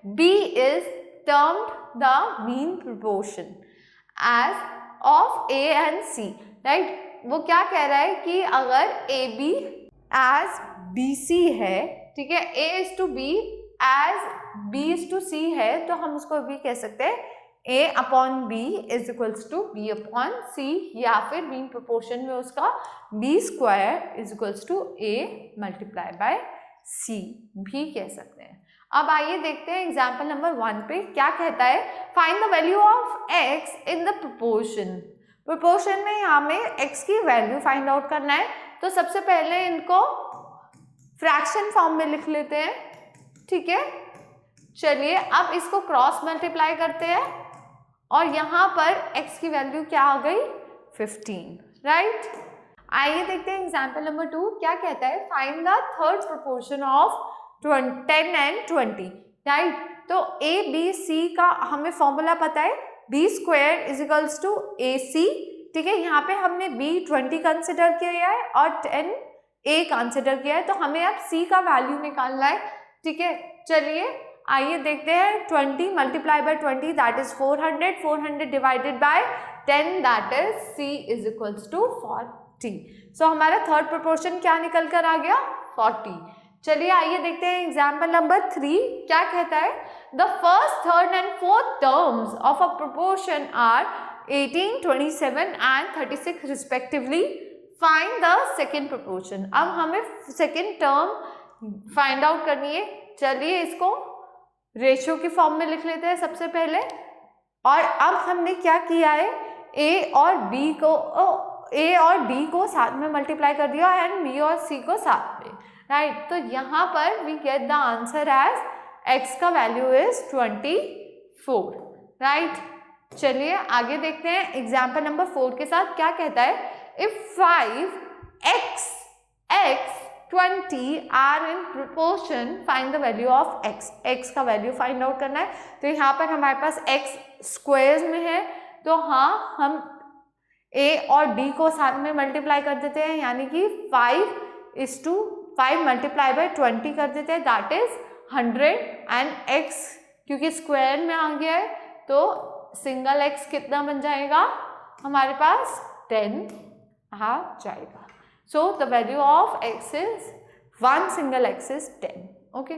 B is termed the mean proportion as of A and C, right? वो क्या कह रहा है कि अगर AB as BC है, ठीक है, A is to B as B is to C है, तो हम उसको भी कह सकते हैं A upon B is equals to B upon C, या फिर मीन प्रोपोर्शन में उसका B square is equals to A multiply bye C भी कह सकते हैं। अब आइए देखते हैं एग्जाम्पल नंबर 1 पे क्या कहता है। Find the value of x in the proportion. Proportion में हमें x की वैल्यू फाइंड आउट करना है, तो सबसे पहले इनको फ्रैक्शन फॉर्म में लिख लेते हैं, ठीक है। चलिए अब इसको क्रॉस मल्टीप्लाई करते हैं और यहाँ पर x की वैल्यू क्या आ गई 15, राइट। आइए देखते हैं एग्जाम्पल नंबर 2 क्या कहता है। Find the third proportion of 10 and 20, right. तो ए बी सी का हमें फॉर्मूला पता है, B square is equals to A C, ठीक है। यहाँ पे हमने बी 20 कंसिडर किया है और 10 ए कंसिडर किया है, तो हमें अब सी का वैल्यू निकालना है, ठीक है। चलिए आइए देखते हैं। 20 multiply by 20 that is 400, 400 divided by 10 that is C is equals to 40। So हमारा थर्ड प्रोपोर्शन क्या निकल कर आ गया 40। चलिए आइए देखते हैं एग्जाम्पल नंबर 3 क्या कहता है। The first, third and fourth terms of a proportion are 18, 27 and 36 respectively. Find the second proportion. अब हमें सेकेंड टर्म फाइंड आउट करनी है। चलिए इसको रेशियो की फॉर्म में लिख लेते हैं सबसे पहले। और अब हमने क्या किया है, ए और डी को साथ में मल्टीप्लाई कर दिया एंड बी और सी को साथ में, राइट। तो यहाँ पर we get the answer as x का वैल्यू इज 24, राइट। चलिए आगे देखते हैं एग्जाम्पल नंबर 4 के साथ क्या कहता है। If 5x 20 are in proportion, find the value of x का वैल्यू फाइंड आउट करना है। तो यहाँ पर हमारे पास x स्क्वायर्स में है, तो हाँ हम a और d को साथ में मल्टीप्लाई कर देते हैं, यानी कि 5 मल्टीप्लाई बाय 20 कर देते हैं दैट इज 100 एंड x क्योंकि स्क्वायर में आ गया है तो सिंगल x कितना बन जाएगा हमारे पास 10 आ जाएगा। So the value of x is 1 single x is 10, okay.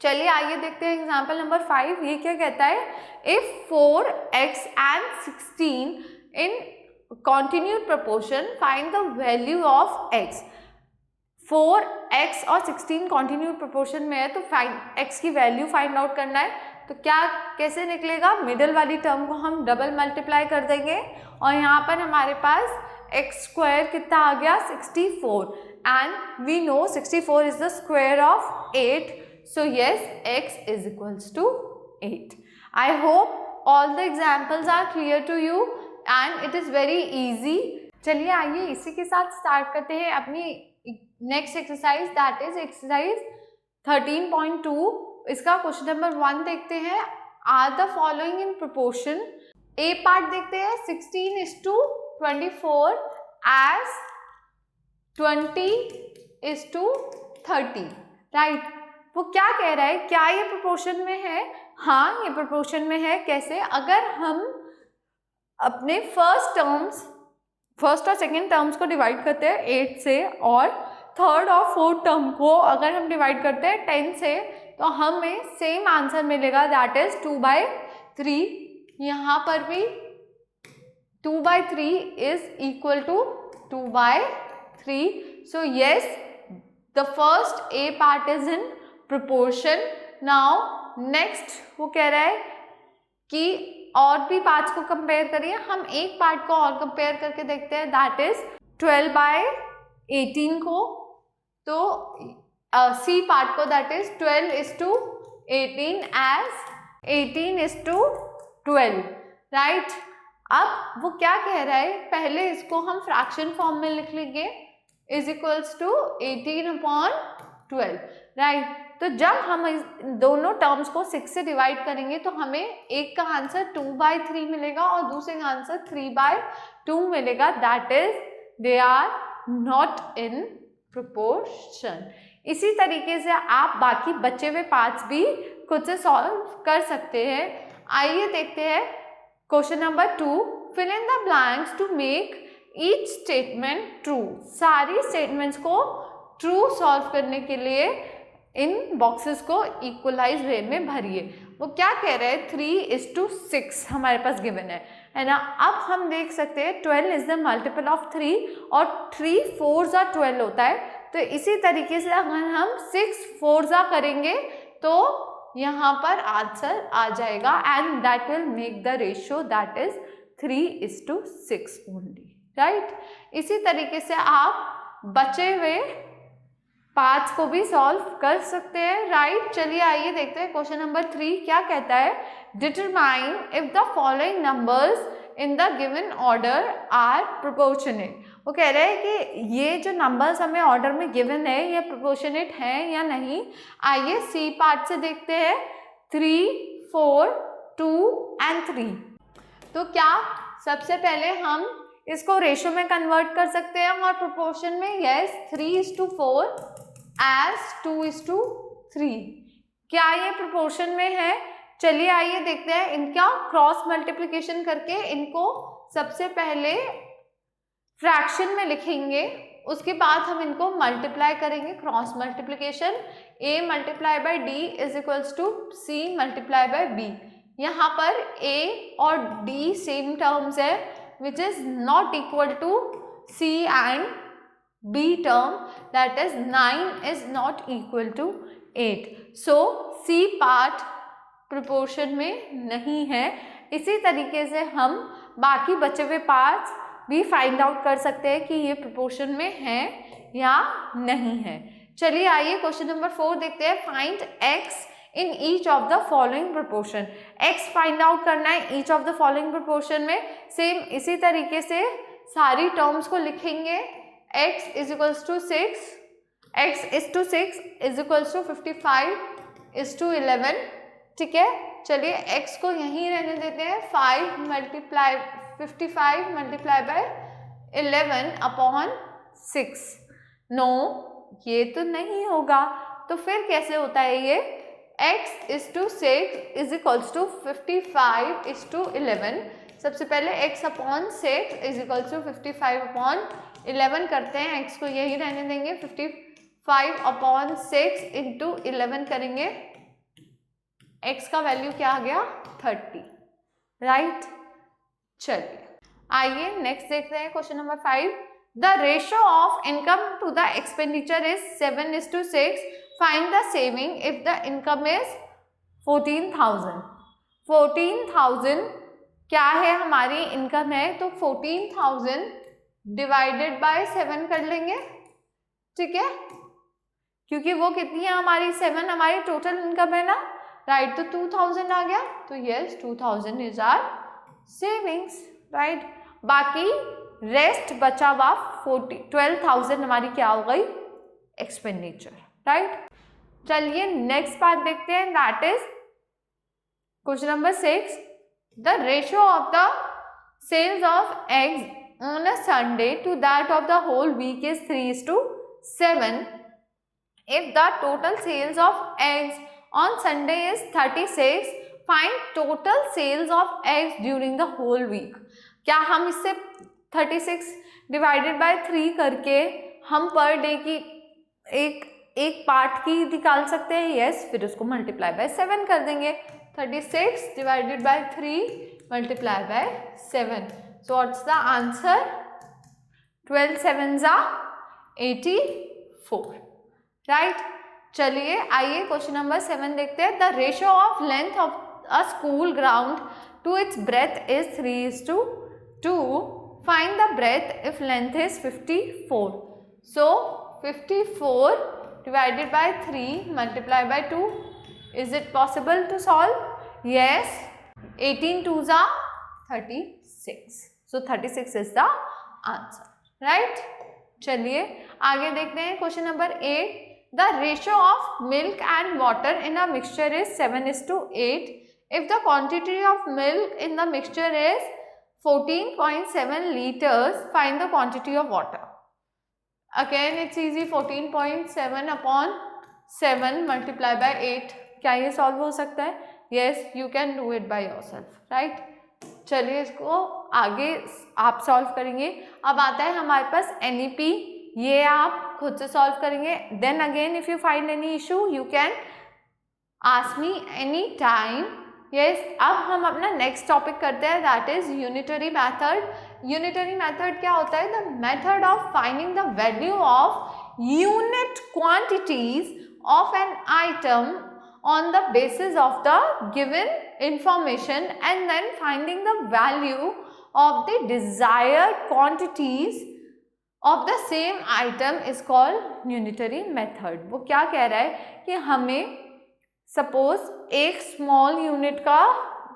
चलिए आइए देखते हैं एग्जाम्पल नंबर 5। ये क्या कहता है। If 4x and 16 in continued proportion, find the value of x। 4x और 16 continued proportion में है, तो x की वैल्यू फाइंड आउट करना है। तो क्या कैसे निकलेगा, मिडल वाली टर्म को हम डबल मल्टीप्लाई कर देंगे और यहाँ पर हमारे पास x स्क्वायर कितना आ गया 64 and we know 64 is the square of 8, so yes x is equals to 8। I hope all the examples are clear to you and it is very easy. चलिए आइए इसी के साथ स्टार्ट करते हैं अपनी next exercise that is exercise 13.2। इसका question number 1 देखते हैं। Are the following in proportion. A part देखते हैं 16:24 एज 20:30, राइट। वो क्या कह रहा है, क्या ये प्रोपोर्शन में है। हाँ ये प्रोपोर्शन में है। कैसे, अगर हम अपने फर्स्ट और सेकेंड टर्म्स को डिवाइड करते हैं 8 से और थर्ड और फोर्थ टर्म को अगर हम डिवाइड करते हैं 10 से, तो हमें सेम आंसर मिलेगा दैट इज 2/3। यहाँ पर भी 2/3 is equal to 2/3। So yes the first A part is in proportion. Now next वो कह रहा है कि और भी पार्ट्स को कंपेयर करिए। हम एक पार्ट को और कंपेयर करके देखते हैं दैट इज 12/18 को, तो सी पार्ट को दैट इज 12:18 एज 18:12, राइट। अब वो क्या कह रहा है, पहले इसको हम फ्रैक्शन फॉर्म में लिख लेंगे इज इक्वल्स टू 18/12, राइट। तो जब हम इस दोनों टर्म्स को 6 से डिवाइड करेंगे तो हमें एक का आंसर 2/3 मिलेगा और दूसरे का आंसर 3/2 मिलेगा, that is they are not in proportion. इसी तरीके से आप बाकी बचे हुए पार्ट्स भी खुद से सॉल्व कर सकते हैं। आइए देखते हैं question number 2, fill in the blanks to make each statement true. सारी स्टेटमेंट्स को ट्रू सॉल्व करने के लिए इन बॉक्सेस को इक्वलाइज वे में भरिए। वो क्या कह रहे हैं, 3:6 हमारे पास गिवन है ना। अब हम देख सकते हैं 12 इज द मल्टीपल ऑफ 3 और 3 4s are 12 होता है। तो इसी तरीके से अगर हम 6 4s करेंगे तो यहाँ पर आंसर आ जाएगा and that will make the ratio that is 3:6 only, right. इसी तरीके से आप बचे हुए पार्ट्स को भी सॉल्व कर सकते हैं, राइट। चलिए आइए देखते हैं क्वेश्चन नंबर 3 क्या कहता है। Determine if the following numbers in the given order are proportionate. वो कह रहे हैं कि ये जो नंबर्स हमें ऑर्डर में गिवन है ये प्रोपोर्शनेट हैं या नहीं। आइए सी पार्ट से देखते हैं, 3 4 2 एंड 3। तो क्या सबसे पहले हम इसको रेशियो में कन्वर्ट कर सकते हैं और प्रोपोर्शन में, यस, 3:4 as 2:3। क्या ये प्रोपोर्शन में है? चलिए आइए देखते हैं। इनका क्रॉस मल्टीप्लिकेशन करके इनको सबसे पहले फ्रैक्शन में लिखेंगे, उसके बाद हम इनको मल्टीप्लाई करेंगे, cross multiplication. a multiply by d is equals to c multiply by b। यहाँ पर a और d सेम टर्म्स है which is not equal to c and b term, that is 9 is not equal to 8. So C part proportion में नहीं है। इसी तरीके से हम बाकी बचे हुए पार्ट्स भी फाइंड आउट कर सकते हैं कि ये proportion में है या नहीं है। चलिए आइए क्वेश्चन नंबर 4 देखते हैं। Find x in each of the following proportion। x find out करना है each of the following proportion में। सेम इसी तरीके से सारी टर्म्स को लिखेंगे। x is equals to 6, x is to 6 is equals to 55 is to 11, ठीक है। चलिए x को यहीं रहने देते हैं। 55 मल्टीप्लाई बाय 11 अपॉन 6। नो, ये तो नहीं होगा। तो फिर कैसे होता है ये, x is to 6 is equals to 55 is to 11। सबसे पहले x upon 6 is equal to 55 upon 11 करते हैं, x को यही रहने देंगे। 55 अपॉन 6 इंटू 11 करेंगे, x का वैल्यू क्या आ गया, 30, राइट। चलिए आइए नेक्स्ट देखते हैं question number 5। The ratio of income to the expenditure is 7:6। Find the saving if the income is 14,000। 14,000 क्या है, हमारी इनकम है, तो 14,000 डिवाइडेड बाय 7 कर लेंगे, ठीक है, क्योंकि वो कितनी है हमारी, 7 हमारी टोटल इनकम है ना, राइट। तो 2,000 आ गया, तो yes 2,000 is our savings, right. बाकी रेस्ट बचा हुआ 12,000 हमारी क्या हो गई, एक्सपेंडिचर, राइट। चलिए नेक्स्ट पार्ट देखते हैं, that is question number 6। The ratio of the sales of eggs on a Sunday to that of the whole week is 3:7. If the total sales of eggs on Sunday is 36, find total sales of eggs during the whole week. क्या हम इससे 36 divided by 3 करके हम per day की एक part की निकाल सकते हैं, यस। फिर उसको मल्टीप्लाई बाय 7 कर देंगे। 36 divided by 3 multiplied by 7. So what's the answer? 12 sevens are 84, right? चलिए आइए क्वेश्चन नंबर 7 देखते हैं। The ratio of length of a school ground to its breadth is 3:2. Find the breadth if length is 54. So 54 divided by 3 multiplied by 2. Is it possible to solve? Yes. 18 2s are 36. So 36 is the answer, right? चलिए आगे देखते हैं question number 8. The ratio of milk and water in a mixture is 7:8. If the quantity of milk in the mixture is 14.7 liters, find the quantity of water. Again it's easy. 14.7 upon 7 multiplied by 8. क्या ये solve हो सकता है? Yes, you can do it by yourself, right. चलिए इसको आगे आप solve करेंगे। अब आता है हमारे पास NEP, ये आप खुद से सॉल्व करेंगे। Then again if you find any issue you can ask me any time. Yes, अब हम अपना नेक्स्ट टॉपिक करते हैं, that is unitary method. Unitary method क्या होता है? The method of finding the value of unit quantities of an item on the basis of the given information and then finding the value of the desired quantities of the same item is called unitary method। वो क्या कह रहा है कि हमें suppose एक small unit का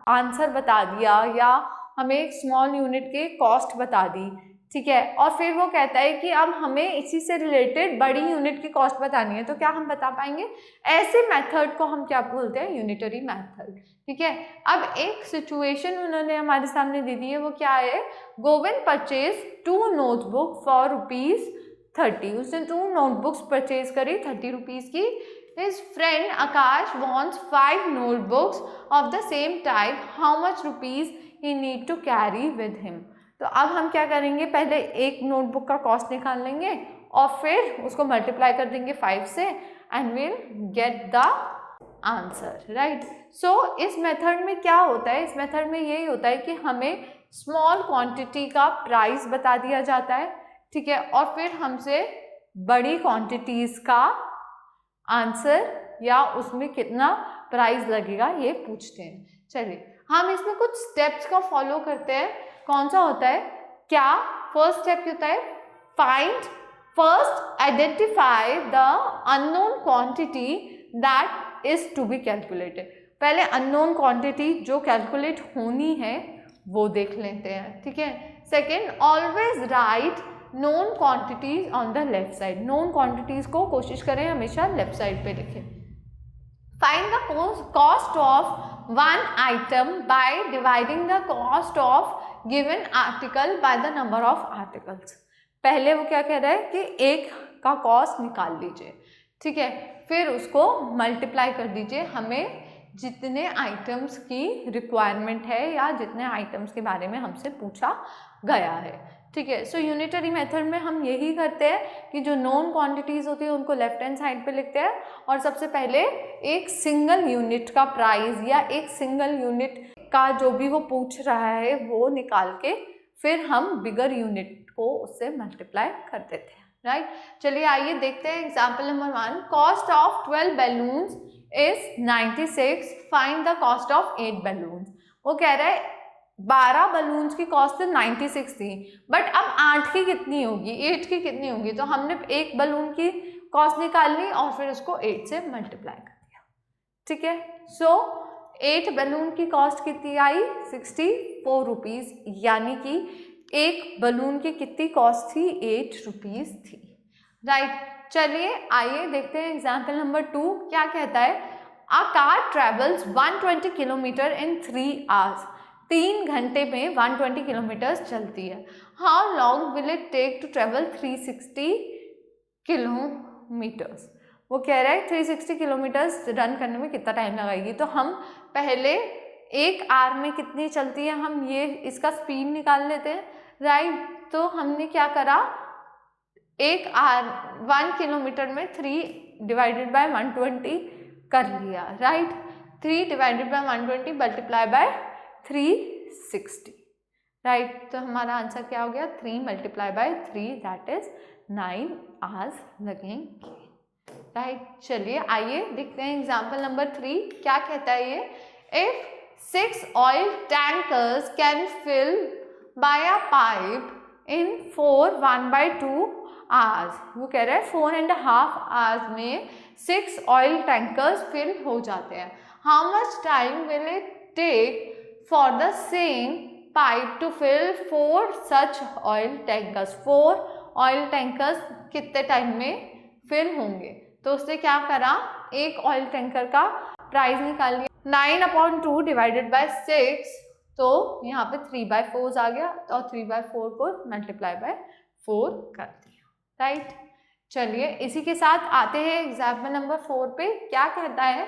answer बता दिया या हमें एक स्मॉल यूनिट के कॉस्ट बता दी, ठीक है, और फिर वो कहता है कि अब हमें इसी से रिलेटेड बड़ी यूनिट की कॉस्ट बतानी है, तो क्या हम बता पाएंगे? ऐसे मेथड को हम क्या बोलते हैं? यूनिटरी मेथड, ठीक है। अब एक सिचुएशन उन्होंने हमारे सामने दे दी है, वो क्या है? Govind purchase 2 notebook for ₹30। उसने 2 नोटबुक्स परचेज करी 30 रुपीज़ की। His friend Akash wants 5 notebooks of the same type, how much rupees he need to carry with him. तो अब हम क्या करेंगे? पहले एक नोटबुक का कॉस्ट निकाल लेंगे और फिर उसको मल्टीप्लाई कर देंगे 5 से and will get the answer, right. So इस मेथड में क्या होता है? इस मेथड में यही होता है कि हमें स्मॉल क्वांटिटी का प्राइस बता दिया जाता है, ठीक है, और फिर हमसे बड़ी क्वांटिटीज का आंसर या उसमें कितना प्राइस लगेगा ये पूछते हैं। चलिए हम इसमें कुछ स्टेप्स का फॉलो करते हैं। कौन सा होता है? क्या फर्स्ट स्टेप होता है? Find first identify the unknown quantity that is to be calculated. पहले अननोन क्वांटिटी जो कैलकुलेट होनी है वो देख लेते हैं, ठीक है। Second, always write known quantities on the left side. Known quantities को कोशिश करें हमेशा लेफ्ट साइड पे लिखें। Find the cost of one item by dividing the cost of given article by the number of articles। पहले वो क्या कह रहा है कि एक का कॉस्ट निकाल लीजिए, ठीक है, फिर उसको मल्टीप्लाई कर दीजिए हमें जितने आइटम्स की रिक्वायरमेंट है या जितने आइटम्स के बारे में हमसे पूछा गया है, ठीक है। सो यूनिटरी मेथड में हम यही करते हैं कि जो नोन क्वांटिटीज़ होती है उनको लेफ्ट हैंड साइड पे लिखते हैं और सबसे पहले एक सिंगल यूनिट का प्राइस या एक सिंगल यूनिट का जो भी वो पूछ रहा है वो निकाल के फिर हम बिगर यूनिट को उससे मल्टीप्लाई कर देते हैं, राइट। चलिए आइए देखते हैं example number 1। Cost of 12 balloons is 96, find the cost of 8 balloons. वो कह रहा है 12 बलून्स की कॉस्ट 96 थी, बट अब 8 की कितनी होगी, 8 की कितनी होगी, तो हमने एक बलून की कॉस्ट निकाल ली और फिर उसको 8 से मल्टीप्लाई कर दिया, ठीक है। सो 8 बलून की कॉस्ट कितनी आई? 64 रुपीज़, यानी कि एक बलून की कितनी कॉस्ट थी? 8 रुपीज़ थी, राइट। चलिए आइए देखते हैं एग्जाम्पल नंबर 2 क्या कहता है। A car travels 120 kilometre in 3 hours. 3 घंटे में 120 किलोमीटर्स चलती है। How long will it take to travel 360 kilometres. वो कह रहा है 360 किलोमीटर्स रन करने में कितना टाइम लगाएगी। तो हम पहले एक आवर में कितनी चलती है हम ये इसका स्पीड निकाल लेते हैं, राइट। तो हमने क्या करा, एक आवर 1 किलोमीटर में 3 डिवाइडेड बाय 120 कर लिया, right. 3 divided by 120 multiply by 360, right. तो हमारा आंसर क्या हो गया? 3 multiply by 3 that is 9 hours लगेंगे, राइट। चलिए आइए देखते हैं एग्जाम्पल नंबर 3 क्या कहता है ये। If 6 oil tankers can fill by a pipe in 4 1/2 hours. वो कह रहा है 4.5 आवर्स में 6 ऑयल टैंकर्स फिल हो जाते हैं। How much time will it take for the same pipe to fill 4 such oil tankers। 4 oil tankers कितने time में फिल होंगे? तो उसने क्या करा, एक ऑयल टैंकर का प्राइस निकाल लिया 9/2 डिवाइडेड बाय 6, तो यहाँ पे 3/4 आ गया और 3/4 को मल्टीप्लाई बाय 4 कर दिया, राइट। चलिए इसी के साथ आते हैं एग्जाम्पल नंबर 4 पे। क्या कहता है,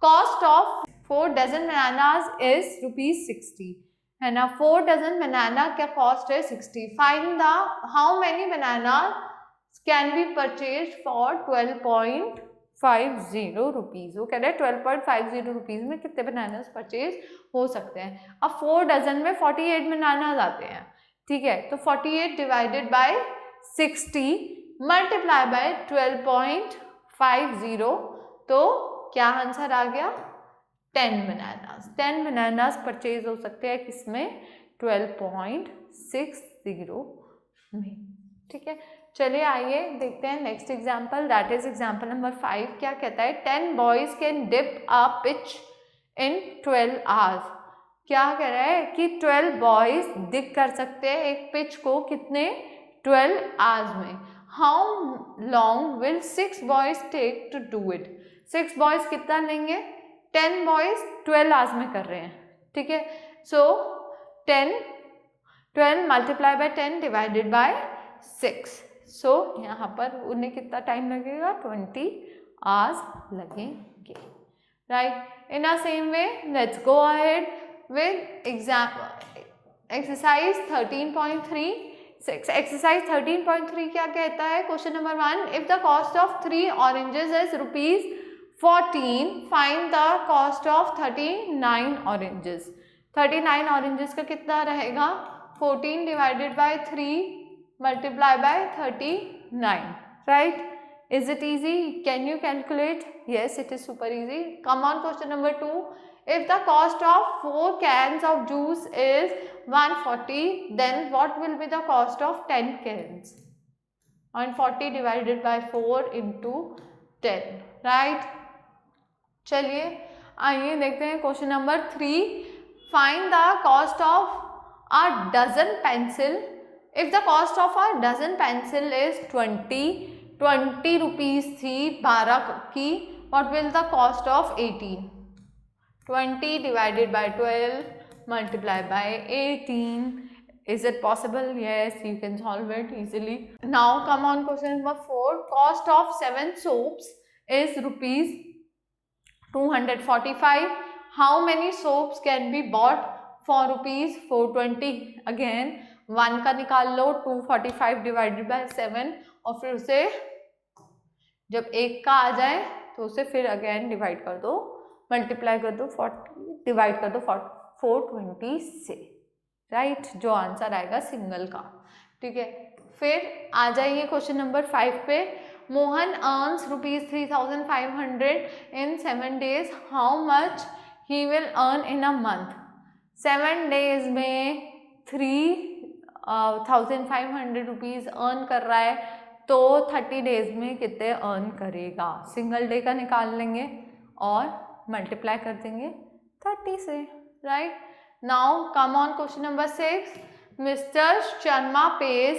cost of 4 dozen bananas is ₹60 है ना। 4 डजन बनाना का कॉस्ट है 60। Find the how many banana can be purchase for 12.50 rupees. वो कह रहे हैं 12.50 रुपीज में कितने बनाना परचेज हो सकते हैं। अब 4 डजन में 48 बनाना आते हैं, ठीक है। तो 48 डिवाइडेड बाय 60 मल्टीप्लाई बाय 12.50, तो क्या आंसर आ गया? 10 बनानास। 10 बनानास परचेज हो सकते हैं किसमें? 12.60 में, ठीक है। चलिए आइए देखते हैं next example, that is example number 5। क्या कहता है? 10 boys can dip a pitch in 12 hours. क्या कह रहा है कि 12 बॉयज डिप कर सकते हैं एक पिच को कितने? 12 आवर्स में। How long will 6 boys take to do it? 6 boys कितना लेंगे? 10 बॉयज 12 आवर्स में कर रहे हैं, ठीक है। सो 12 मल्टीप्लाई बाय 10 डिवाइडेड बाय 6। सो यहाँ पर उन्हें कितना टाइम लगेगा? 20 आवर्स लगेंगे, right. In a same way let's go ahead with exercise 13.3। Exercise 13.3 क्या कहता है? Question number 1, if the cost of 3 oranges is ₹14, find the cost of 39 oranges. 39 oranges का कितना रहेगा? 14 divided by 3 multiply by 39, right? Is it easy? Can you calculate? Yes, it is super easy. Come on, question number 2. If the cost of 4 cans of juice is 140, then what will be the cost of 10 cans? 140 divided by 4 into 10, right? चलिए आइए देखते हैं question number 3। Find the cost of a dozen pencil. If the cost of a dozen pencil is 20 rupees थी 12 की, what will the cost of 18? 20 divided by 12 multiply by 18। Is it possible? Yes, you can solve it easily. Now come on question number 4. Cost of 7 soaps is ₹245. How many soaps can be bought for ₹420? Again 1 का निकाल लो, 245 divided by 7, और फिर उसे जब 1 का आ जाए तो उसे फिर अगेन डिवाइड कर दो, मल्टीप्लाई कर दो 40 डिवाइड कर दो 420 से, राइट। जो आंसर आएगा सिंगल का, ठीक है। फिर आ जाइए क्वेश्चन नंबर 5 पे। Mohan earns ₹3,500 in 7 days। How much he will earn in a month? 7 days में 3,500 रुपीज़ अर्न कर रहा है, तो 30 days में कितने अर्न करेगा? सिंगल डे का निकाल लेंगे और मल्टीप्लाई कर देंगे 30 से, right. Now come on question number 6. Mr. Sharma pays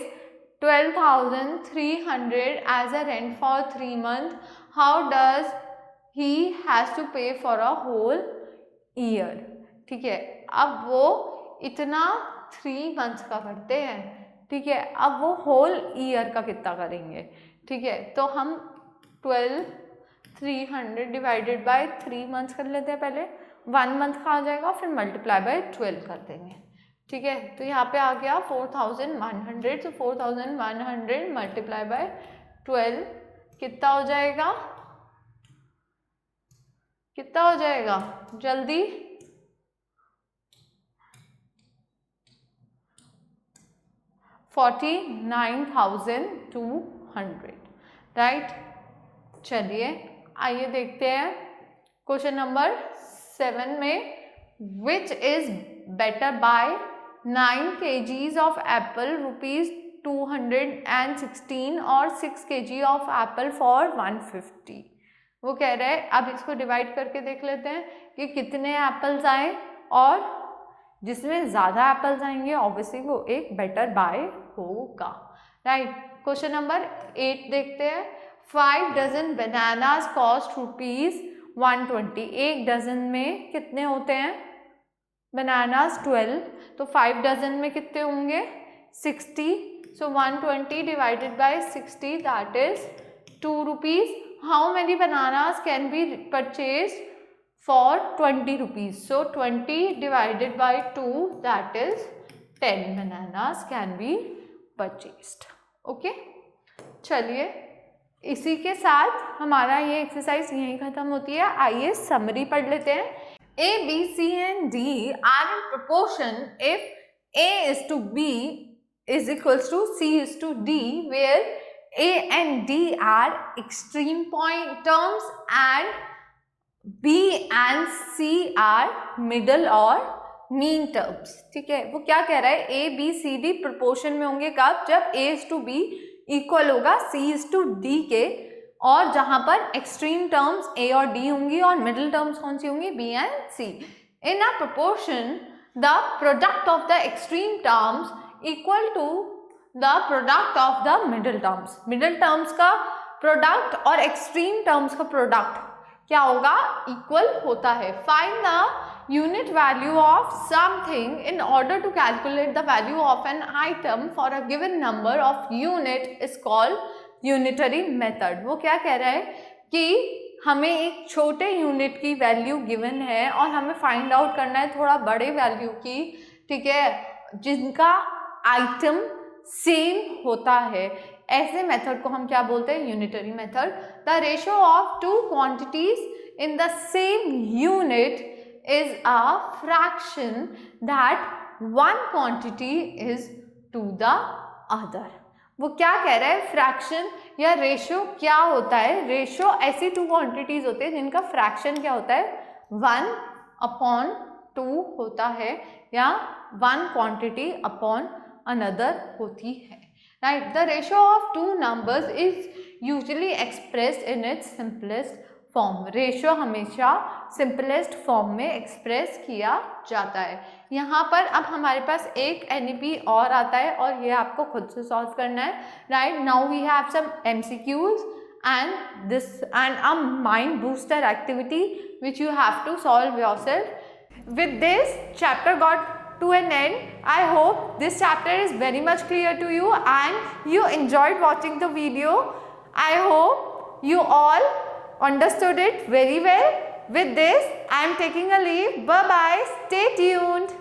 12,300 as a rent for 3 months. How does he has to pay for a whole year? ठीक है, अब वो इतना 3 months का करते हैं, ठीक है। अब वो होल ईयर का कितना करेंगे? ठीक है, तो हम 12,300 डिवाइडेड बाय 3 months कर लेते हैं। पहले 1 month का आ जाएगा, फिर मल्टीप्लाई बाय 12 कर देंगे, ठीक है। तो यहाँ पे आ गया 4,100। तो 4,100 मल्टीप्लाई बाय 12 कितना हो जाएगा? कितना हो जाएगा जल्दी? 49,200, राइट। चलिए आइए देखते हैं क्वेश्चन नंबर 7 में। Which is better buy 9 kgs of apple ₹216 और 6 kg ऑफ एप्पल फॉर 150। वो कह रहे हैं, अब इसको डिवाइड करके देख लेते हैं कि कितने एप्पल्स आए, और जिसमें ज़्यादा एप्पल्स आएंगे ऑब्वियसली वो एक बेटर बाय होगा, राइट। क्वेश्चन नंबर 8 देखते हैं। 5 डजन बनानास कॉस्ट ₹120। एक डजन में कितने होते हैं बनानास? 12। तो 5 डजन में कितने होंगे? 60। सो 120 divided by 60, that is ₹2। How many bananas can be purchase for 20 rupees. So 20 divided by 2, that is 10 bananas can be purchased. Okay, चलिए इसी के साथ हमारा ये एक्सरसाइज यहीं खत्म होती है. आइए समरी पढ़ लेते हैं. A, B, C and D are in proportion if A is to B is equals to C is to D, where A and D are extreme point terms and B and C are middle और mean terms. ठीक है, वो क्या कह रहा है, A, B, C, D proportion में होंगे कब, जब A is to B equal होगा C is to D के, और जहां पर एक्सट्रीम टर्म्स A और D होंगी और मिडिल टर्म्स कौन सी होंगी, B and C. In a proportion the product of the extreme terms equal to the product of the middle terms. Middle terms का प्रोडक्ट और एक्सट्रीम टर्म्स का product क्या होगा, इक्वल होता है. Find the unit value of something in order to calculate the value of an item for a given number of unit is called unitary method. वो क्या कह रहा है कि हमें एक छोटे यूनिट की वैल्यू गिवन है और हमें फाइंड आउट करना है थोड़ा बड़े वैल्यू की, ठीक है, जिनका आइटम सेम होता है. ऐसे मेथड को हम क्या बोलते हैं, unitary method. The ratio of two quantities in the same unit is a fraction that one quantity is to the other. वो क्या कह रहा है, फ्रैक्शन या रेशियो क्या होता है. रेशियो ऐसी टू क्वांटिटीज होते हैं जिनका फ्रैक्शन क्या होता है, 1/2 होता है या वन क्वांटिटी अपॉन अनदर होती है. Right, the ratio of two numbers is usually expressed in its simplest form. Ratio हमेशा सिंपलेस्ट फॉर्म में एक्सप्रेस किया जाता है. यहाँ पर अब हमारे पास एक NEP और आता है और ये आपको खुद से सॉल्व करना है. Right, now we have some MCQs and this and a mind booster activity which you have to solve yourself. With this chapter got to an end. I hope this chapter is very much clear to you and you enjoyed watching the video. I hope you all understood it very well. With this, I am taking a leave. Bye bye. Stay tuned.